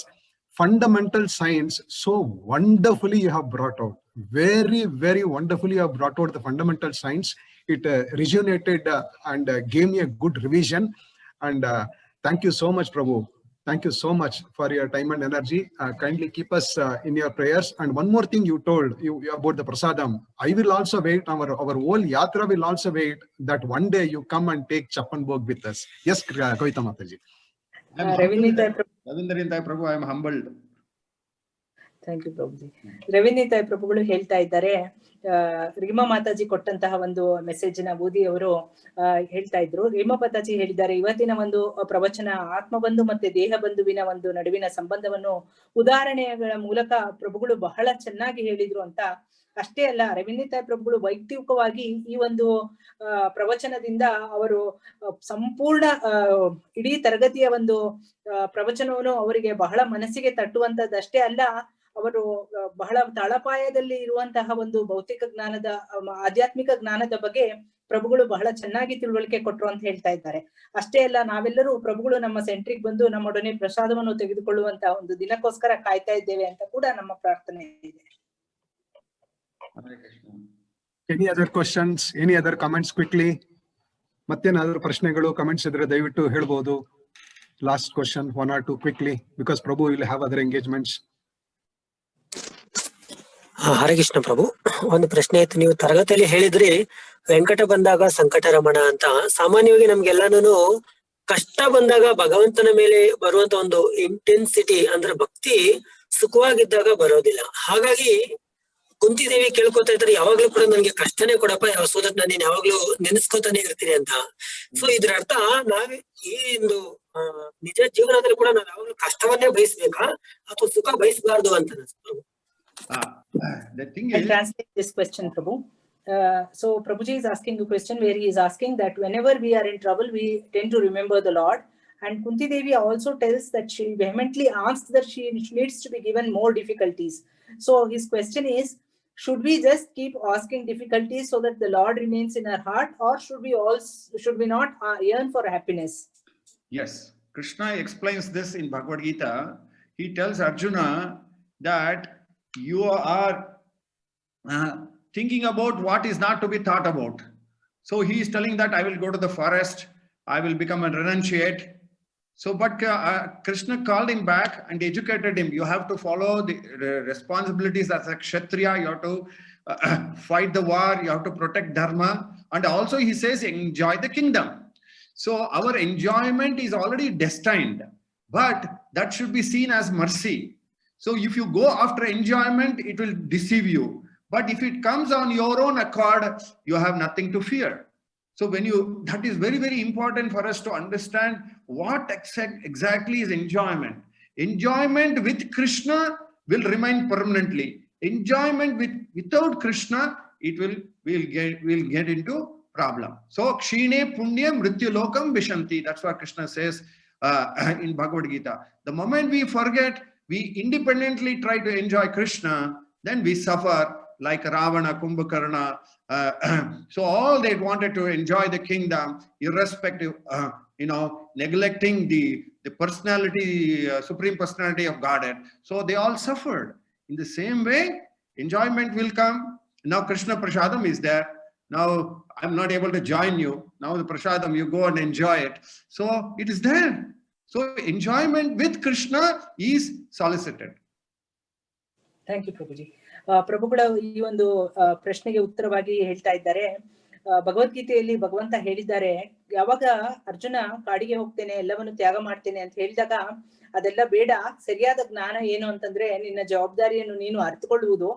fundamental science so wonderfully you have brought out. Very, very wonderfully you have brought out the fundamental science. It rejuvenated and gave me a good revision. And thank you so much, Prabhu. Thank you so much for your time and energy. Kindly keep us in your prayers. And one more thing you told you about the prasadam. I will also wait. Our whole yatra will also wait that one day you come and take Chappan Bhog with us. Yes, Kavita Mataji. Ravindra Prabhu, I am humbled. Thank you Prabhuji. Ravindra ಪ್ರಭುಗಳು ಹೇಳ್ತಾ ಇದ್ದಾರೆ, ರೀಮಾ ಮಾತಾಜಿ ಕೊಟ್ಟಂತಹ ಒಂದು ಮೆಸೇಜಿನ ಓದಿ ಅವರು ಹೇಳ್ತಾ ಇದ್ರು. ರೀಮಾ ಮಾತಾಜಿ ಹೇಳಿದ್ದಾರೆ, ಇವತ್ತಿನ ಒಂದು ಪ್ರವಚನ ಆತ್ಮಬಂಧು ಮತ್ತೆ ದೇಹ ಬಂಧುವಿನ ಒಂದು ನಡುವಿನ ಸಂಬಂಧವನ್ನು ಉದಾಹರಣೆಗಳ ಮೂಲಕ ಪ್ರಭುಗಳು ಬಹಳ ಚೆನ್ನಾಗಿ ಹೇಳಿದ್ರು ಅಂತ. ಅಷ್ಟೇ ಅಲ್ಲ, ರವೀಂದ್ರ ಪ್ರಭುಗಳು ವೈಯಕ್ತಿಕವಾಗಿ ಈ ಒಂದು ಪ್ರವಚನದಿಂದ ಅವರು ಸಂಪೂರ್ಣ ಇಡೀ ತರಗತಿಯ ಒಂದು ಪ್ರವಚನವನ್ನು ಅವರಿಗೆ ಬಹಳ ಮನಸ್ಸಿಗೆ ತಟ್ಟುವಂತದ್ದಷ್ಟೇ ಅಲ್ಲ, ಅವರು ಬಹಳ ತಳಪಾಯದಲ್ಲಿ ಇರುವಂತಹ ಒಂದು ಭೌತಿಕ ಜ್ಞಾನದ ಆಧ್ಯಾತ್ಮಿಕ ಜ್ಞಾನದ ಬಗ್ಗೆ ಪ್ರಭುಗಳು ಬಹಳ ಚೆನ್ನಾಗಿ ತಿಳುವಳಿಕೆ ಕೊಟ್ರು ಅಂತ ಹೇಳ್ತಾ ಇದ್ದಾರೆ. ಅಷ್ಟೇ ಅಲ್ಲ, ನಾವೆಲ್ಲರೂ ಪ್ರಭುಗಳು ನಮ್ಮ ಸೆಂಟ್ರಿಗೆ ಬಂದು ನಮ್ಮೊಡನೆ ಪ್ರಸಾದವನ್ನು ತೆಗೆದುಕೊಳ್ಳುವಂತಹ ಒಂದು ದಿನಕ್ಕೋಸ್ಕರ ಕಾಯ್ತಾ ಇದ್ದೇವೆ ಅಂತ ಕೂಡ ನಮ್ಮ ಪ್ರಾರ್ಥನೆ ಇದೆ. Any other questions? Any other comments quickly? ಮತ್ತೇನಾದರೂ ಪ್ರಶ್ನೆಗಳು ಕಮೆಂಟ್ಸ್ ಇದ್ರೆ ದಯವಿಟ್ಟು ಹೇಳ್ಬೋದು. Last question, 1 or 2 quickly, because Prabhu will have other engagements. Hare Krishna ಪ್ರಭು, ಒಂದು ಪ್ರಶ್ನೆ ಇತ್ತು. ನೀವು ತರಗತಿಯಲ್ಲಿ ಹೇಳಿದ್ರಿ ವೆಂಕಟ ಬಂದಾಗ ಸಂಕಟ ರಮಣ ಅಂತ. ಸಾಮಾನ್ಯವಾಗಿ ನಮ್ಗೆಲ್ಲಾನು ಕಷ್ಟ ಬಂದಾಗ ಭಗವಂತನ ಮೇಲೆ ಬರುವಂತ ಒಂದು ಇಂಟೆನ್ಸಿಟಿ ಅಂದ್ರೆ ಭಕ್ತಿ ಸುಖವಾಗಿದ್ದಾಗ ಬರೋದಿಲ್ಲ. ಹಾಗಾಗಿ ಕುಂತಿದೇವಿ ಕೇಳ್ಕೊತಾ ಇದ್ದಾರೆ, ಯಾವಾಗ್ಲೂ ಕೂಡ ನನ್ಗೆ ಕಷ್ಟನೇ ಕೊಡಪ್ಪ, ಸೊ ದಟ್ ನಾನು ಯಾವಾಗ್ಲೂ ನೆನೆಸ್ಕೊತಾನೆ ಇರ್ತೀನಿ ಅಂತ. ಸೊ ಇದ್ರ ಅರ್ಥ ನಾವೇ ಈ ಒಂದು ನಿಜ ಜೀವನದಲ್ಲಿ ಕೂಡ ನಾವು ಯಾವಾಗ್ಲೂ ಕಷ್ಟವನ್ನೇ ಬಯಸ್ಬೇಕಾ ಅಥವಾ ಸುಖ ಬಯಸಬಾರ್ದು ಅಂತ? I translate this question, Prabhu. So Prabhuji is asking a question where he is asking that whenever we are in trouble, we tend to remember the Lord. And Kunti Devi also tells that she vehemently asks that she needs to be given more difficulties. So his question is, should we just keep asking difficulties so that the Lord remains in our heart, or should we not yearn for happiness? Yes, Krishna explains this in Bhagavad Gita. He tells Arjuna that you are thinking about what is not to be thought about. So he is telling that I will go to the forest, I will become a renunciate. So, but Krishna called him back and educated him. You have to follow the responsibilities as a Kshatriya. You have to fight the war. You have to protect Dharma. And also he says, enjoy the kingdom. So our enjoyment is already destined, but that should be seen as mercy. So if you go after enjoyment, it will deceive you. But if it comes on your own accord, you have nothing to fear. So that is very, very important for us to understand what exactly is enjoyment. Enjoyment with Krishna will remain permanently. Enjoyment without Krishna, we'll get into problem. So kshine punyam mrityu lokam vishanti. That's what Krishna says in Bhagavad Gita. The moment we forget, we independently try to enjoy Krishna, then we suffer like Ravana, Kumbhakarna. So all they wanted to enjoy the kingdom, irrespective, neglecting the personality, supreme personality of Godhead. So they all suffered. In the same way, enjoyment will come. Now Krishna Prasadam is there. Now I'm not able to join you. Now the Prasadam, you go and enjoy it. So it is there. So enjoyment with Krishna is solicited. Thank you Prabhuji. ಪ್ರಭುಗಳ ಈ ಒಂದು ಪ್ರಶ್ನೆಗೆ ಉತ್ತರವಾಗಿ ಹೇಳ್ತಾ ಇದ್ದಾರೆ, ಭಗವದ್ಗೀತೆಯಲ್ಲಿ ಭಗವಂತ ಹೇಳಿದ್ದಾರೆ, ಯಾವಾಗ ಅರ್ಜುನ ಕಾಡಿಗೆ ಹೋಗ್ತೇನೆ, ಎಲ್ಲವನ್ನು ತ್ಯಾಗ ಮಾಡ್ತೇನೆ ಅಂತ ಹೇಳಿದಾಗ ಅದೆಲ್ಲ ಬೇಡ, ಸರಿಯಾದ ಜ್ಞಾನ ಏನು ಅಂತಂದ್ರೆ ನಿನ್ನ ಜವಾಬ್ದಾರಿಯನ್ನು ನೀನು ಅರ್ಥಕೊಳ್ಳುವುದು,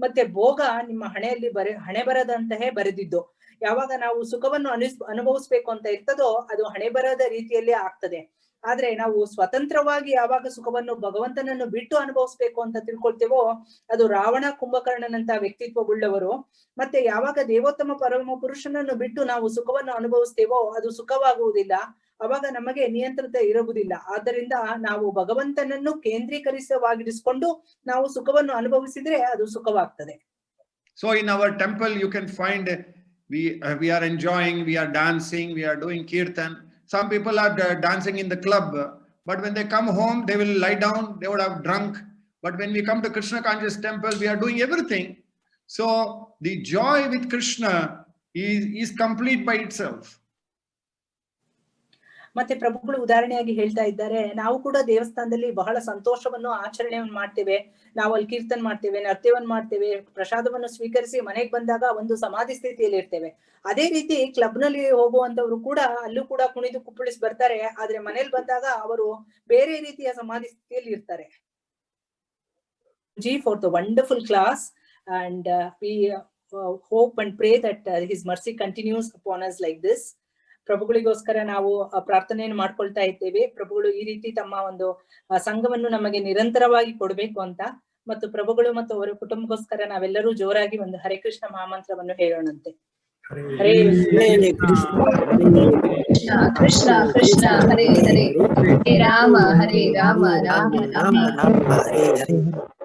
ಮತ್ತೆ ಭೋಗ ನಿಮ್ಮ ಹಣೆಯಲ್ಲಿ ಹಣೆ ಬರದಂತಹ ಬರೆದಿದ್ದು. ಯಾವಾಗ ನಾವು ಸುಖವನ್ನು ಅನುಭವಿಸ್ಬೇಕು ಅಂತ ಇರ್ತದೋ ಅದು ಹಣೆ ಬರದ ರೀತಿಯಲ್ಲೇ ಆಗ್ತದೆ. ಆದ್ರೆ ನಾವು ಸ್ವತಂತ್ರವಾಗಿ ಯಾವಾಗ ಸುಖವನ್ನು ಭಗವಂತನನ್ನು ಬಿಟ್ಟು ಅನುಭವಿಸ್ಬೇಕು ಅಂತ ತಿಳ್ಕೊಳ್ತೇವೋ ಅದು ರಾವಣ ಕುಂಭಕರ್ಣನಂತ ವ್ಯಕ್ತಿತ್ವವುಳ್ಳವರು. ಮತ್ತೆ ಯಾವಾಗ ದೇವೋತ್ತಮ ಪರಮ ಪುರುಷನನ್ನು ಬಿಟ್ಟು ನಾವು ಸುಖವನ್ನು ಅನುಭವಿಸ್ತೇವೋ ಅದು ಸುಖವಾಗುವುದಿಲ್ಲ, ಅವಾಗ ನಮಗೆ ನಿಯಂತ್ರಣತೆ ಇರುವುದಿಲ್ಲ. ಆದ್ದರಿಂದ ನಾವು ಭಗವಂತನನ್ನು ಕೇಂದ್ರೀಕರಿಸವಾಗಿರಿಸಿಕೊಂಡು ನಾವು ಸುಖವನ್ನು ಅನುಭವಿಸಿದ್ರೆ ಅದು ಸುಖವಾಗ್ತದೆ. So in our temple you can find we are enjoying, we are dancing, we are doing kirtan. Some people are dancing in the club, but when they come home, they will lie down, they would have drunk. But when we come to Krishna conscious temple, we are doing everything. So the joy with Krishna is complete by itself. ಮತ್ತೆ ಪ್ರಭುಗಳು ಉದಾಹರಣೆಯಾಗಿ ಹೇಳ್ತಾ ಇದ್ದಾರೆ, ನಾವು ಕೂಡ ದೇವಸ್ಥಾನದಲ್ಲಿ ಬಹಳ ಸಂತೋಷವನ್ನು ಆಚರಣೆಯನ್ನು ಮಾಡ್ತೇವೆ, ನಾವು ಅಲ್ಲಿ ಕೀರ್ತನ್ ಮಾಡ್ತೇವೆ, ನೃತ್ಯವನ್ನು ಮಾಡ್ತೇವೆ, ಪ್ರಸಾದವನ್ನು ಸ್ವೀಕರಿಸಿ ಮನೆಗೆ ಬಂದಾಗ ಒಂದು ಸಮಾಧಿ ಸ್ಥಿತಿಯಲ್ಲಿ ಇರ್ತೇವೆ. ಅದೇ ರೀತಿ ಕ್ಲಬ್ ನಲ್ಲಿ ಹೋಗುವಂತವ್ರು ಕೂಡ ಅಲ್ಲೂ ಕೂಡ ಕುಣಿದು ಕುಪ್ಪಳಿಸಿ ಬರ್ತಾರೆ, ಆದ್ರೆ ಮನೇಲಿ ಬಂದಾಗ ಅವರು ಬೇರೆ ರೀತಿಯ ಸಮಾಧಿ ಸ್ಥಿತಿಯಲ್ಲಿ ಇರ್ತಾರೆ. For the wonderful class, and we hope and pray that his mercy continues upon us like this. ಪ್ರಭುಗಳಿಗೋಸ್ಕರ ನಾವು ಪ್ರಾರ್ಥನೆಯನ್ನು ಮಾಡ್ಕೊಳ್ತಾ ಇದ್ದೇವೆ. ಪ್ರಭುಗಳು ಈ ರೀತಿ ತಮ್ಮ ಒಂದು ಸಂಘವನ್ನು ನಮಗೆ ನಿರಂತರವಾಗಿ ಕೊಡ್ಬೇಕು ಅಂತ, ಮತ್ತು ಪ್ರಭುಗಳು ಮತ್ತು ಅವರ ಕುಟುಂಬಕ್ಕೋಸ್ಕರ ನಾವೆಲ್ಲರೂ ಜೋರಾಗಿ ಒಂದು ಹರೇ ಕೃಷ್ಣ ಮಹಾಮಂತ್ರವನ್ನು ಹೇಳೋಣಂತೆ. ಹರೇ ಕೃಷ್ಣ ಕೃಷ್ಣ ಹರೇ ಹರೇ, ಹರೇ ರಾಮ ರಾಮ ರಾಮ ರಾಮ ಹರೇ ಹರೇ.